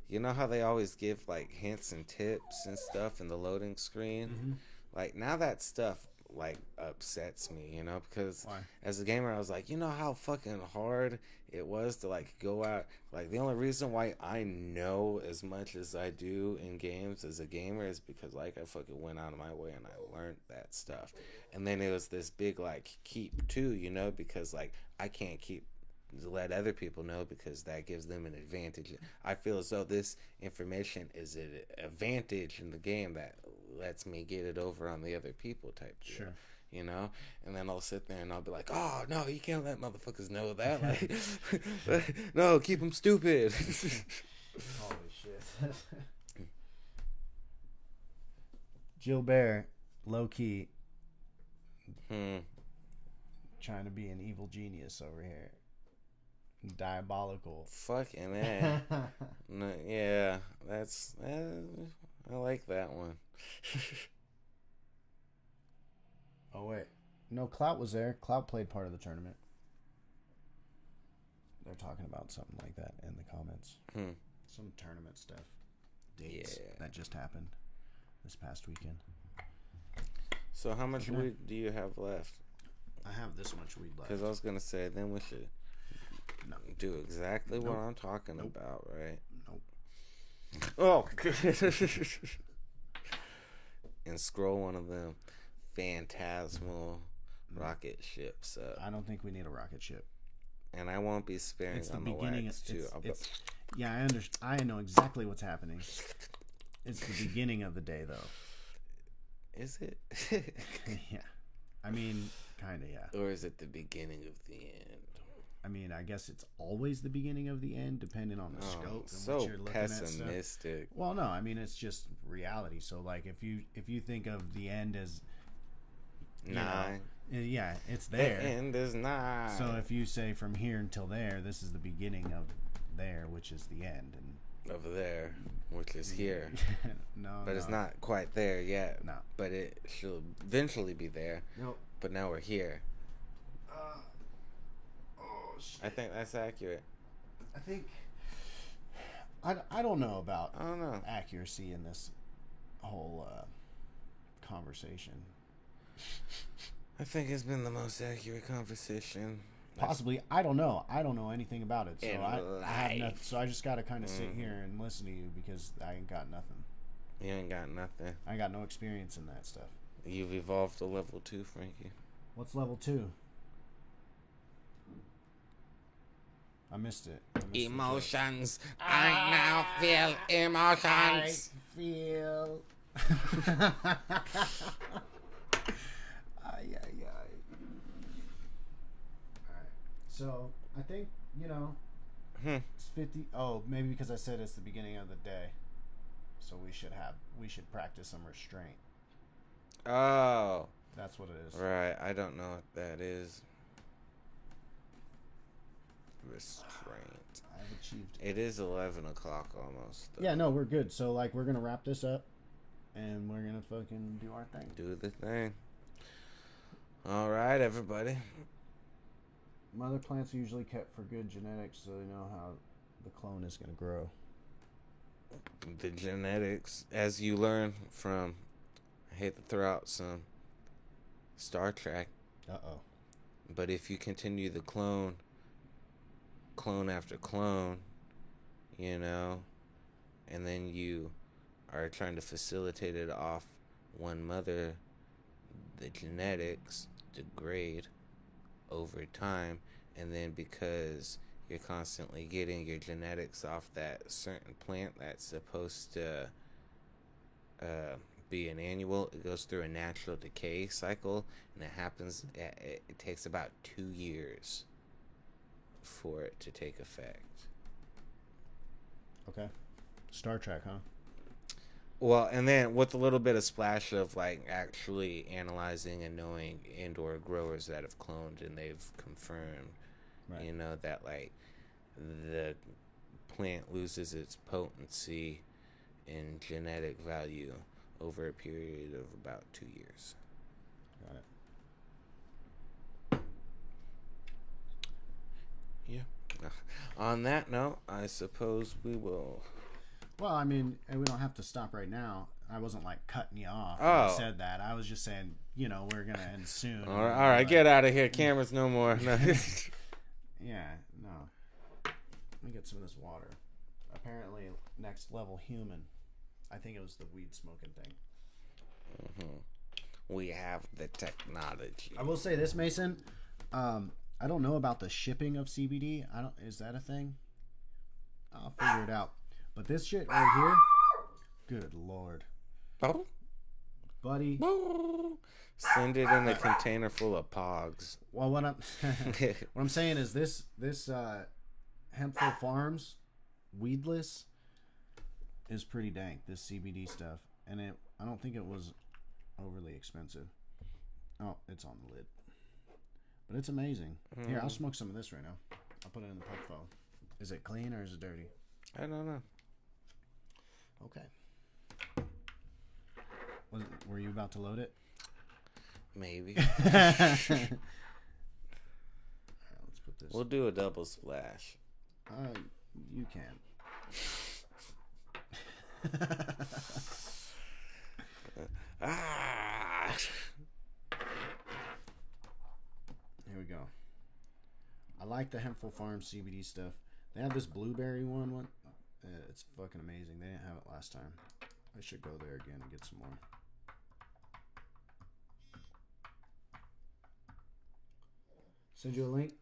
you know how they always give like hints and tips and stuff in the loading screen? Mm-hmm. Like, now that stuff like upsets me, you know, because why? As a gamer, I was like, you know how fucking hard it was to like go out. Like, the only reason why I know as much as I do in games as a gamer is because like I fucking went out of my way and I learned that stuff. And then it was this big like keep too, you know, because like I can't let other people know because that gives them an advantage. I feel as though this information is an advantage in the game that lets me get it over on the other people type deal. Sure. You know, and then I'll sit there and I'll be like, oh no, you can't let motherfuckers know that. Like, no, keep them stupid. Holy shit. Gilbert, low key, Hmm. trying to be an evil genius over here. Diabolical. Fucking A. No, yeah, that's. I like that one. Oh, wait. No, Clout was there. Clout played part of the tournament. They're talking about something like that in the comments. Some tournament stuff. Dates that just happened this past weekend. So how much weed do you have left? I have this much weed left. Because I was going to say, then we should do exactly what I'm talking about, right? Nope. Oh. And scroll one of them phantasmal rocket ships up. I don't think we need a rocket ship. And I won't be sparing It's the on beginning. the wax, too. Yeah, I understand. I know exactly what's happening. It's the beginning of the day, though. Is it? Yeah. I mean, kind of, yeah. Or is it the beginning of the end? I mean, I guess it's always the beginning of the end, depending on the scope and so what you're looking pessimistic. at. Well, no, I mean, it's just reality. So, like, if you think of the end as 9. Yeah, it's there. The end is 9. So if you say from here until there, this is the beginning of there, which is the end, and over there, which is here. But it's not quite there yet. No. But it should eventually be there. Nope. But now we're here. I think that's accurate. I think I don't know about I don't know. accuracy in this whole conversation. I think it's been the most accurate conversation. Possibly, I don't know. I don't know anything about it, so In I have nothing. life. So I just got to kind of sit here and listen to you because I ain't got nothing. You ain't got nothing. I ain't got no experience in that stuff. You've evolved to level 2, Frankie. What's level 2? I missed it. Emotions. I now feel emotions. I feel. Ay. Alright. So, I think, it's 50. Oh, maybe because I said it's the beginning of the day. So we should practice some restraint. Oh. That's what it is. Right. I don't know what that is. Restraint. I've achieved. It is 11 o'clock almost. Though. Yeah, no, we're good. So, like, we're going to wrap this up. And we're going to fucking do our thing. Do the thing. All right, everybody. Mother plants are usually kept for good genetics, so they know how the clone is going to grow. The genetics, as you learn from, I hate to throw out some Star Trek. Uh-oh. But if you continue the clone after clone, and then you are trying to facilitate it off one mother, the genetics degrade over time, and then because you're constantly getting your genetics off that certain plant that's supposed to be an annual, it goes through a natural decay cycle, and it takes about 2 years for it to take effect. Okay. Star Trek, huh? Well, and then with a little bit of splash of like actually analyzing and knowing indoor growers that have cloned, and they've confirmed, that like the plant loses its potency and genetic value over a period of about 2 years. Got it. Yeah. On that note, I suppose we will. Well, I mean, we don't have to stop right now. I wasn't like cutting you off when Oh. I said that. I was just saying, we're going to end soon. All right, get out of here. Cameras no more. No. Yeah, no. Let me get some of this water. Apparently, next level human. I think it was the weed smoking thing. We have the technology. I will say this, Mason. I don't know about the shipping of CBD. Is that a thing? I'll figure it out. But this shit right here, good lord, Oh. buddy. Send it in a container full of pogs. Well, what I'm saying is this Hempful Farms weedless is pretty dank. This CBD stuff, and I don't think it was overly expensive. Oh, it's on the lid. But it's amazing. Here, I'll smoke some of this right now. I'll put it in the puff phone. Is it clean or is it dirty? I don't know. Okay. Were you about to load it? Maybe. All right, let's put this. We'll do a double splash. You can. Here we go. I like the Hempful Farm CBD stuff. They have this blueberry one. It's fucking amazing. They didn't have it last time. I should go there again and get some more. Send you a link.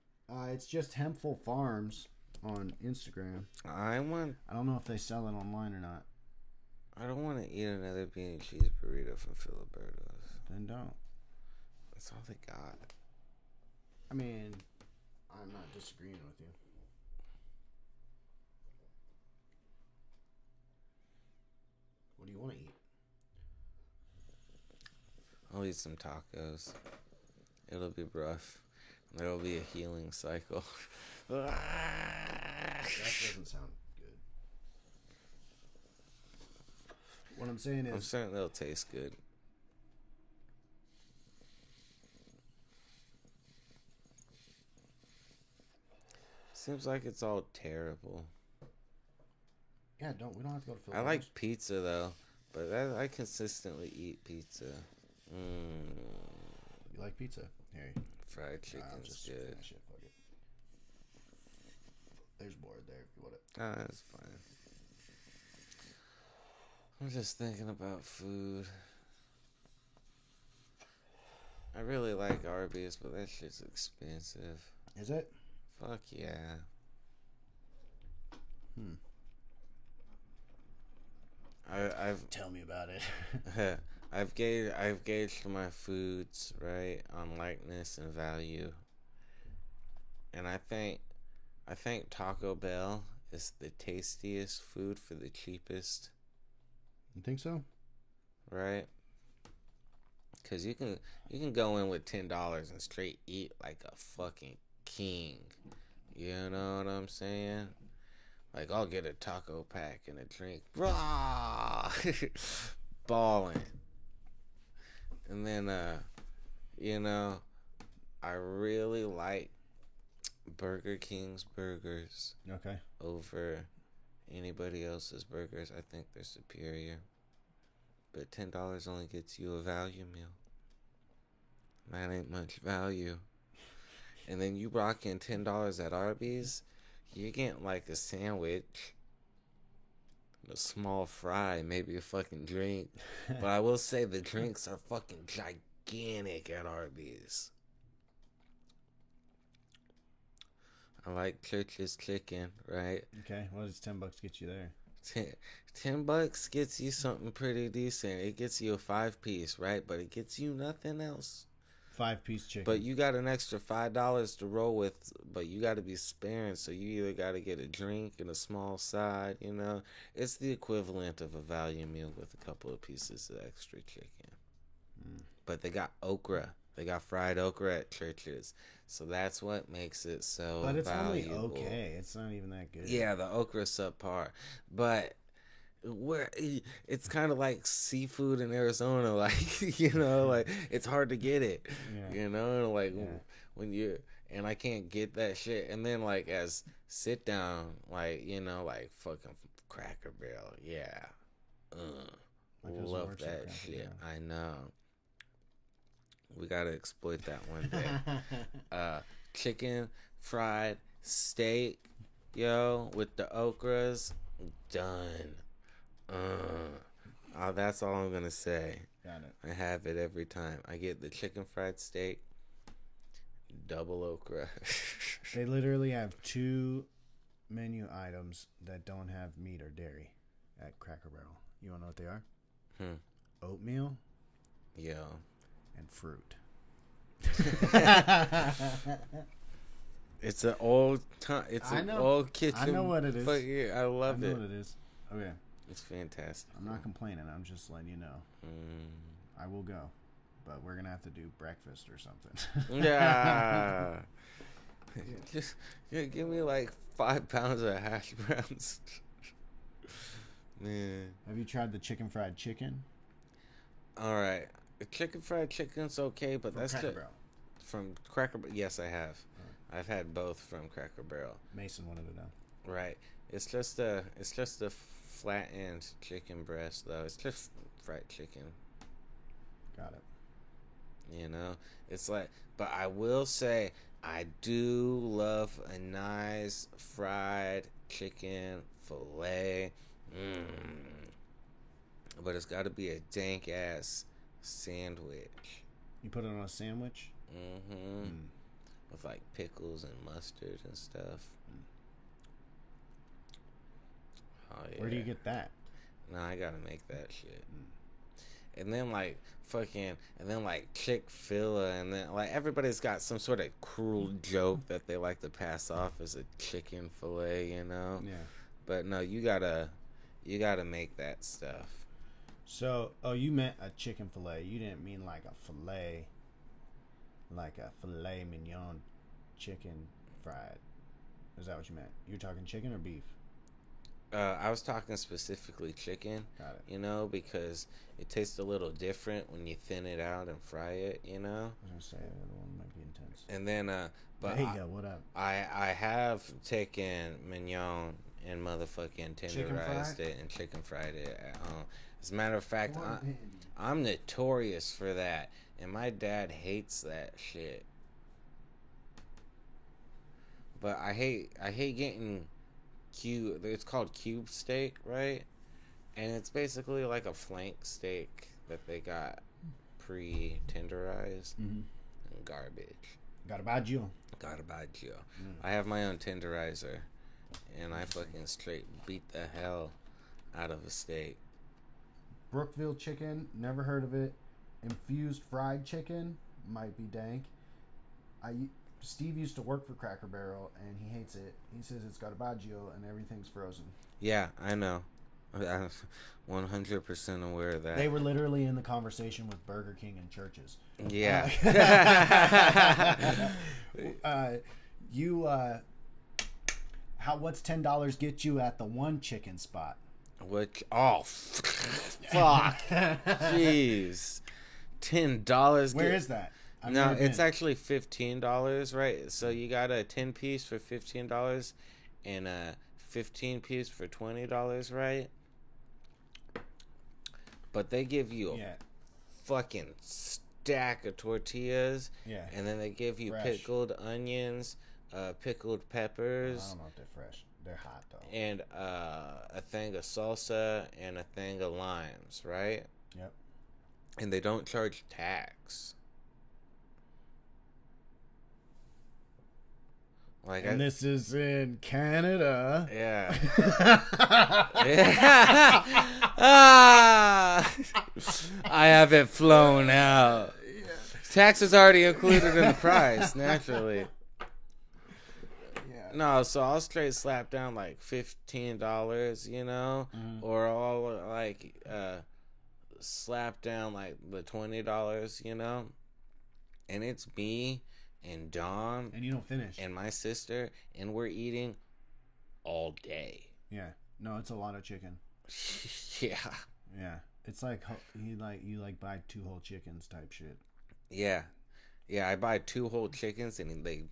It's just Hempful Farms on Instagram. I don't know if they sell it online or not. I don't want to eat another bean and cheese burrito from Filiberto's. Then don't. That's all they got. I mean, I'm not disagreeing with you. What do you want to eat? I'll eat some tacos. It'll be rough. There'll be a healing cycle. That doesn't sound good. What I'm saying is, I'm certain they'll taste good. Seems like it's all terrible. yeah, we don't have to go to I Philadelphia. like pizza though, but I consistently eat pizza. You like pizza? Here, Fried I'll chicken's just good. finish it. Fuck it. There's board there if you want it. Ah, that's fine. I'm just thinking about food. I really like Arby's, but that shit's expensive. Is it? Fuck yeah. I've Tell me about it. I've gauged my foods right on likeness and value, and I think Taco Bell is the tastiest food for the cheapest. You think so? Right? Because you can go in with $10 and straight eat like a fucking king. You know what I'm saying? Like, I'll get a taco pack and a drink. Rah! Balling. And then, I really like Burger King's burgers Okay. over anybody else's burgers. I think they're superior. But $10 only gets you a value meal. That ain't much value. And then you rock in $10 at Arby's, you're getting like a sandwich, a small fry, maybe a fucking drink. But I will say the drinks are fucking gigantic at Arby's. I like Church's Chicken, right? Okay. What does $10 get you there? $10 gets you something pretty decent. It gets you a 5-piece, right? But it gets you nothing else. 5-piece chicken. But you got an extra $5 to roll with, but you got to be sparing. So you either got to get a drink and a small side, you know. It's the equivalent of a value meal with a couple of pieces of extra chicken. But they got okra. They got fried okra at Church's. So that's what makes it so But it's valuable. only okay. It's not even that good. Yeah, the okra's subpar. But it's kind of like seafood in Arizona. Like, you know, like it's hard to get it. Yeah. You know, like Yeah. when you and I can't get that shit. And then like as sit down, like, you know, like fucking Cracker Barrel. Yeah. My cousin Love works at that Cracker shit. Barrel. I know. We gotta exploit that one day. Chicken, fried, steak, yo, with the okras, done. That's all I'm gonna say. Got it. I have it every time. I get the chicken fried steak, double okra. They literally have 2 menu items that don't have meat or dairy at Cracker Barrel. You want to know what they are? Oatmeal Yo. and fruit. It's an old time. It's I an know. old kitchen. I know what it is. Fuck yeah, I I love know it. what it is. Okay. It's fantastic. I'm not complaining. I'm just letting you know. I will go, but we're gonna have to do breakfast or something. Yeah. Just give me like 5 pounds of hash browns. Man. Have you tried the chicken fried chicken? All right. Chicken fried chicken's okay, but that's Cracker just Barrel. from Cracker Barrel. Yes, I have. I've had both from Cracker Barrel. Mason wanted to know. Right. It's just a flattened chicken breast though. It's just fried chicken. Got it. You know, it's like, but I will say I do love a nice fried chicken fillet. But it's got to be a dank ass sandwich. You put it on a sandwich? With like pickles and mustard and stuff. Oh, yeah. Where do you get that? No, I gotta make that shit. And then like Chick-fil-A, and then like everybody's got some sort of cruel joke that they like to pass off as a chicken fillet, you know? Yeah. But no, you gotta make that stuff. So, you meant a chicken fillet. You didn't mean like a fillet, like a filet mignon chicken fried. Is that what you meant? You're talking chicken or beef? I was talking specifically chicken. Got it. You know, because it tastes a little different when you thin it out and fry it, you know? I was going to say the other one might be intense. And then, but there you go, what up? I have taken mignon and motherfucking tenderized it and chicken fried it at home. As a matter of fact, I'm notorious for that. And my dad hates that shit. But I hate getting cube. It's called cube steak, right? And it's basically like a flank steak that they got pre-tenderized. And garbage. Garbaggio. I have my own tenderizer, and I fucking straight beat the hell out of a steak. Brookville chicken, never heard of it. Infused fried chicken, might be dank. Steve used to work for Cracker Barrel, and he hates it. He says it's garbaggio and everything's frozen. Yeah, I know. I'm 100% aware of that. They were literally in the conversation with Burger King and Churches. Yeah. What's $10 get you at the one chicken spot? Which, fuck. Jeez. $10. Where is that? No, it's actually $15, right? So you got a 10 piece for $15 and a 15 piece for $20, right? But they give you a fucking stack of tortillas. Yeah. And then they give you fresh. Pickled onions, pickled peppers. I don't know if they're fresh. They're hot, though. And a thing of salsa and a thing of limes, right? Yep. And they don't charge tax. Like, and this is in Canada. Yeah. I have it flown out. Yeah. Tax is already included in the price, naturally. Yeah. No, so I'll straight slap down like $15, you know, or I'll like slap down like the $20, you know, and it's me and Dom and you don't finish and my sister, and we're eating all day. Yeah, no, it's a lot of chicken. Yeah, it's like you buy 2 whole chickens type shit. Yeah, I buy 2 whole chickens and they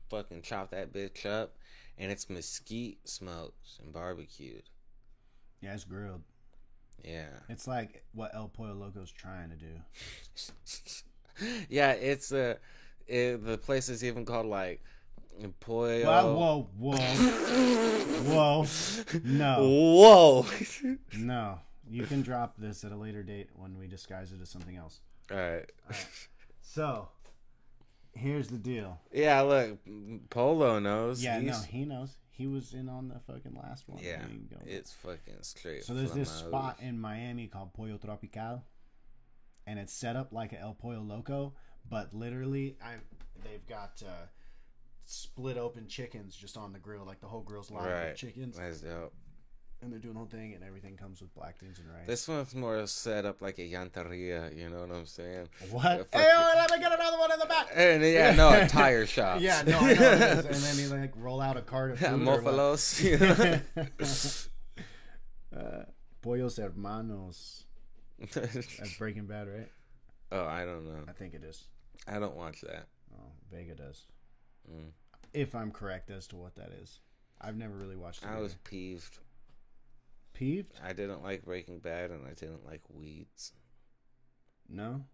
fucking chop that bitch up, and it's mesquite smoked and barbecued. Yeah, it's grilled. Yeah, it's like what El Pollo Loco's trying to do. Yeah, it's the place is even called like Pollo. Whoa. No. No. You can drop this at a later date when we disguise it as something else. All right. So, here's the deal. Yeah, look, Polo knows. Yeah, no, he knows. He was in on the fucking last one. Yeah, it's fucking straight. So there's this spot in Miami called Pollo Tropical, and it's set up like an El Pollo Loco, but literally, they've got split open chickens just on the grill, like the whole grill's lined with chickens. That's dope. And they're doing the whole thing, and everything comes with black beans and rice. This one's more set up like a llanteria, you know what I'm saying? What? Hey, oh, let me get another one in the back. And yeah, no, a tire shop. Yeah, no, I know it is. And then he like roll out a cart of food. Mofalos. Pollos Hermanos. That's Breaking Bad, right? Oh, I don't know. I think it is. I don't watch that. Oh, Vega does. Mm. If I'm correct as to what that is. I've never really watched it. I was peeved. Peeved? I didn't like Breaking Bad, and I didn't like Weeds. No?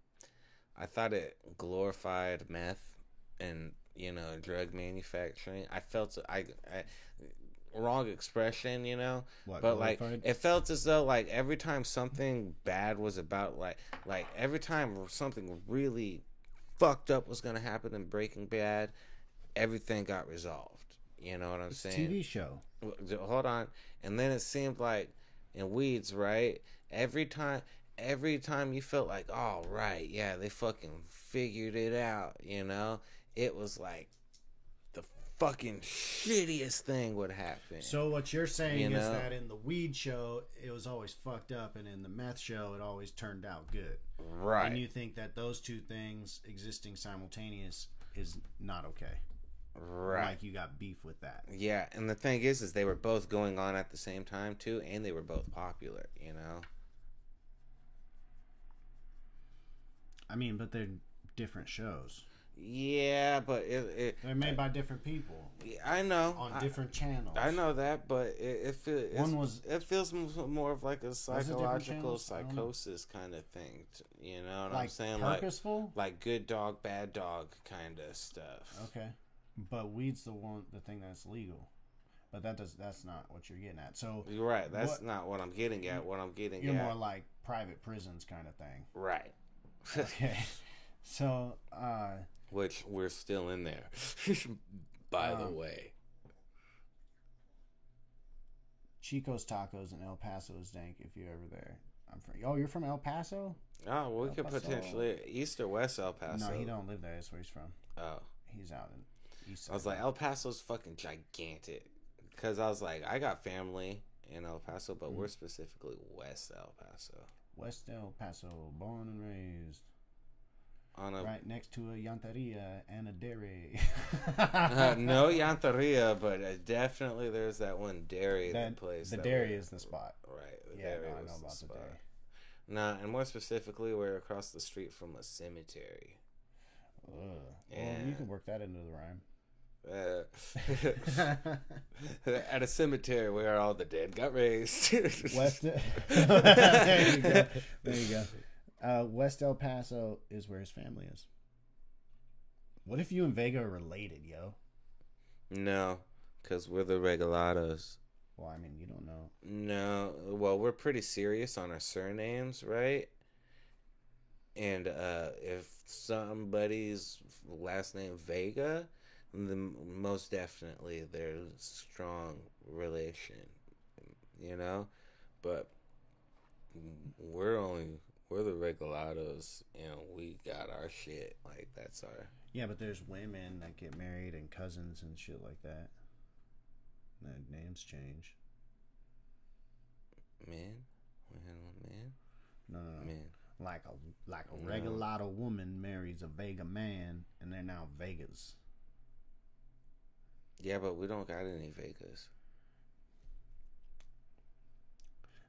I thought it glorified meth and, you know, drug manufacturing. I felt wrong expression, you know, What, but glorified? like it felt as though like every time something bad was about like every time something really fucked up was gonna happen in Breaking Bad, everything got resolved. You know what I'm saying? TV show. Hold on. And then it seemed like in Weeds, right? Every time you felt like, oh, right, yeah, they fucking figured it out, you know? It was like the fucking shittiest thing would happen. So what you're saying You is know? that in the weed show, it was always fucked up, and in the meth show, it always turned out good. Right. And you think that those two things existing simultaneous is not okay. Right. Like you got beef with that. Yeah, and the thing is they were both going on at the same time, too, and they were both popular, you know? I mean, but they're different shows. Yeah, but They're made by different people I know. on different channels. I know that, but it feels more of like a psychological channels? I don't know. psychosis kind of thing. You know what Like I'm saying? purposeful? Like good dog, bad dog kind of stuff. Okay. But weed's the thing that's legal. But that's not what you're getting at. So You're right. That's not what I'm getting at. What I'm getting you're at. more like private prisons kind of thing. Right. Okay. So Which we're still in there. By the way. Chico's Tacos in El Paso is dank if you're ever there. You're from El Paso? Oh, we El could Paso. potentially East or West El Paso. No, he don't live there. That's where he's from. Oh. He's out in East Side. I was like, El Paso's fucking gigantic. Because I was like, I got family in El Paso, but we're specifically West El Paso. West El Paso, born and raised. Right next to a llanteria and a dairy. No llanteria, but definitely there's that one dairy place. The dairy is the spot. Right. Yeah, I know about the dairy. Nah, and more specifically, we're across the street from a cemetery. Well, Yeah. you can work that into the rhyme. At a cemetery where all the dead got raised. West. There you go. West El Paso is where his family is. What if you and Vega are related, yo? No, because we're the Regalados. Well, I mean, you don't know. No, well, we're pretty serious on our surnames, right? And if somebody's last name Vega, then most definitely there's a strong relation, you know? But we're the Regalados, and we got our shit. Like, that's our... Yeah, but there's women that get married and cousins and shit like that. Their names change. Man? No. Man. Like a Regalado woman marries a Vega man, and they're now Vegas. Yeah, but we don't got any Vegas.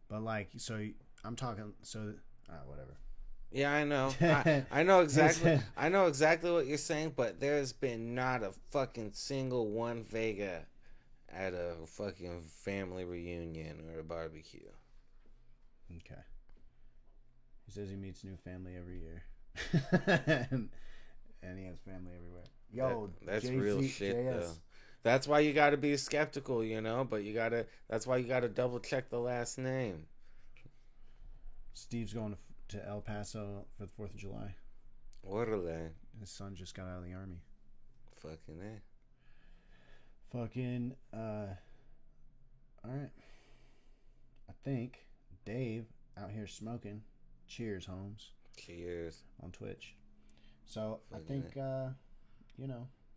But like, so I'm talking. So whatever. Yeah, I know. I know exactly. I know exactly what you're saying, but there's been not a fucking single one Vega at a fucking family reunion or a barbecue. Okay. He says he meets new family every year, and he has family everywhere. Yo, that's real shit though. That's why you got to be skeptical, you know. But that's why you got to double check the last name. Steve's going to El Paso for the 4th of July. What are they? His son just got out of the army. Fucking A. Fucking, alright. I think Dave out here smoking. Cheers, Holmes. Cheers. On Twitch. So, Fucking I think,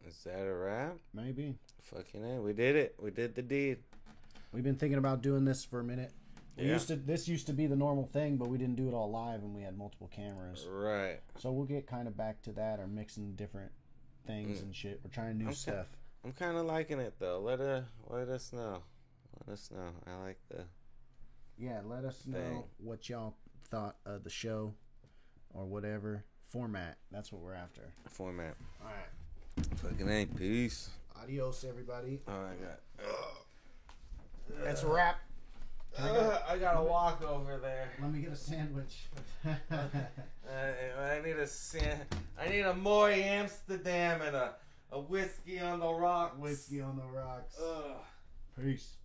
Is that a wrap? Maybe. Fucking A. We did it. We did the deed. We've been thinking about doing this for a minute. This used to be the normal thing, but we didn't do it all live, and we had multiple cameras. Right. So we'll get kind of back to that, or mixing different things and shit. We're trying new stuff. I'm kind of liking it though. Let us know. Let us know. I like the. Yeah, let us know what y'all thought of the show, or whatever format. That's what we're after. Format. All right. Fucking A. Peace. Adios, everybody. Oh my god. That's a wrap. I gotta walk over there. Let me get a sandwich. I need a Moy Amsterdam and a whiskey on the rocks. Whiskey on the rocks. Peace.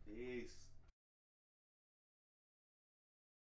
Peace.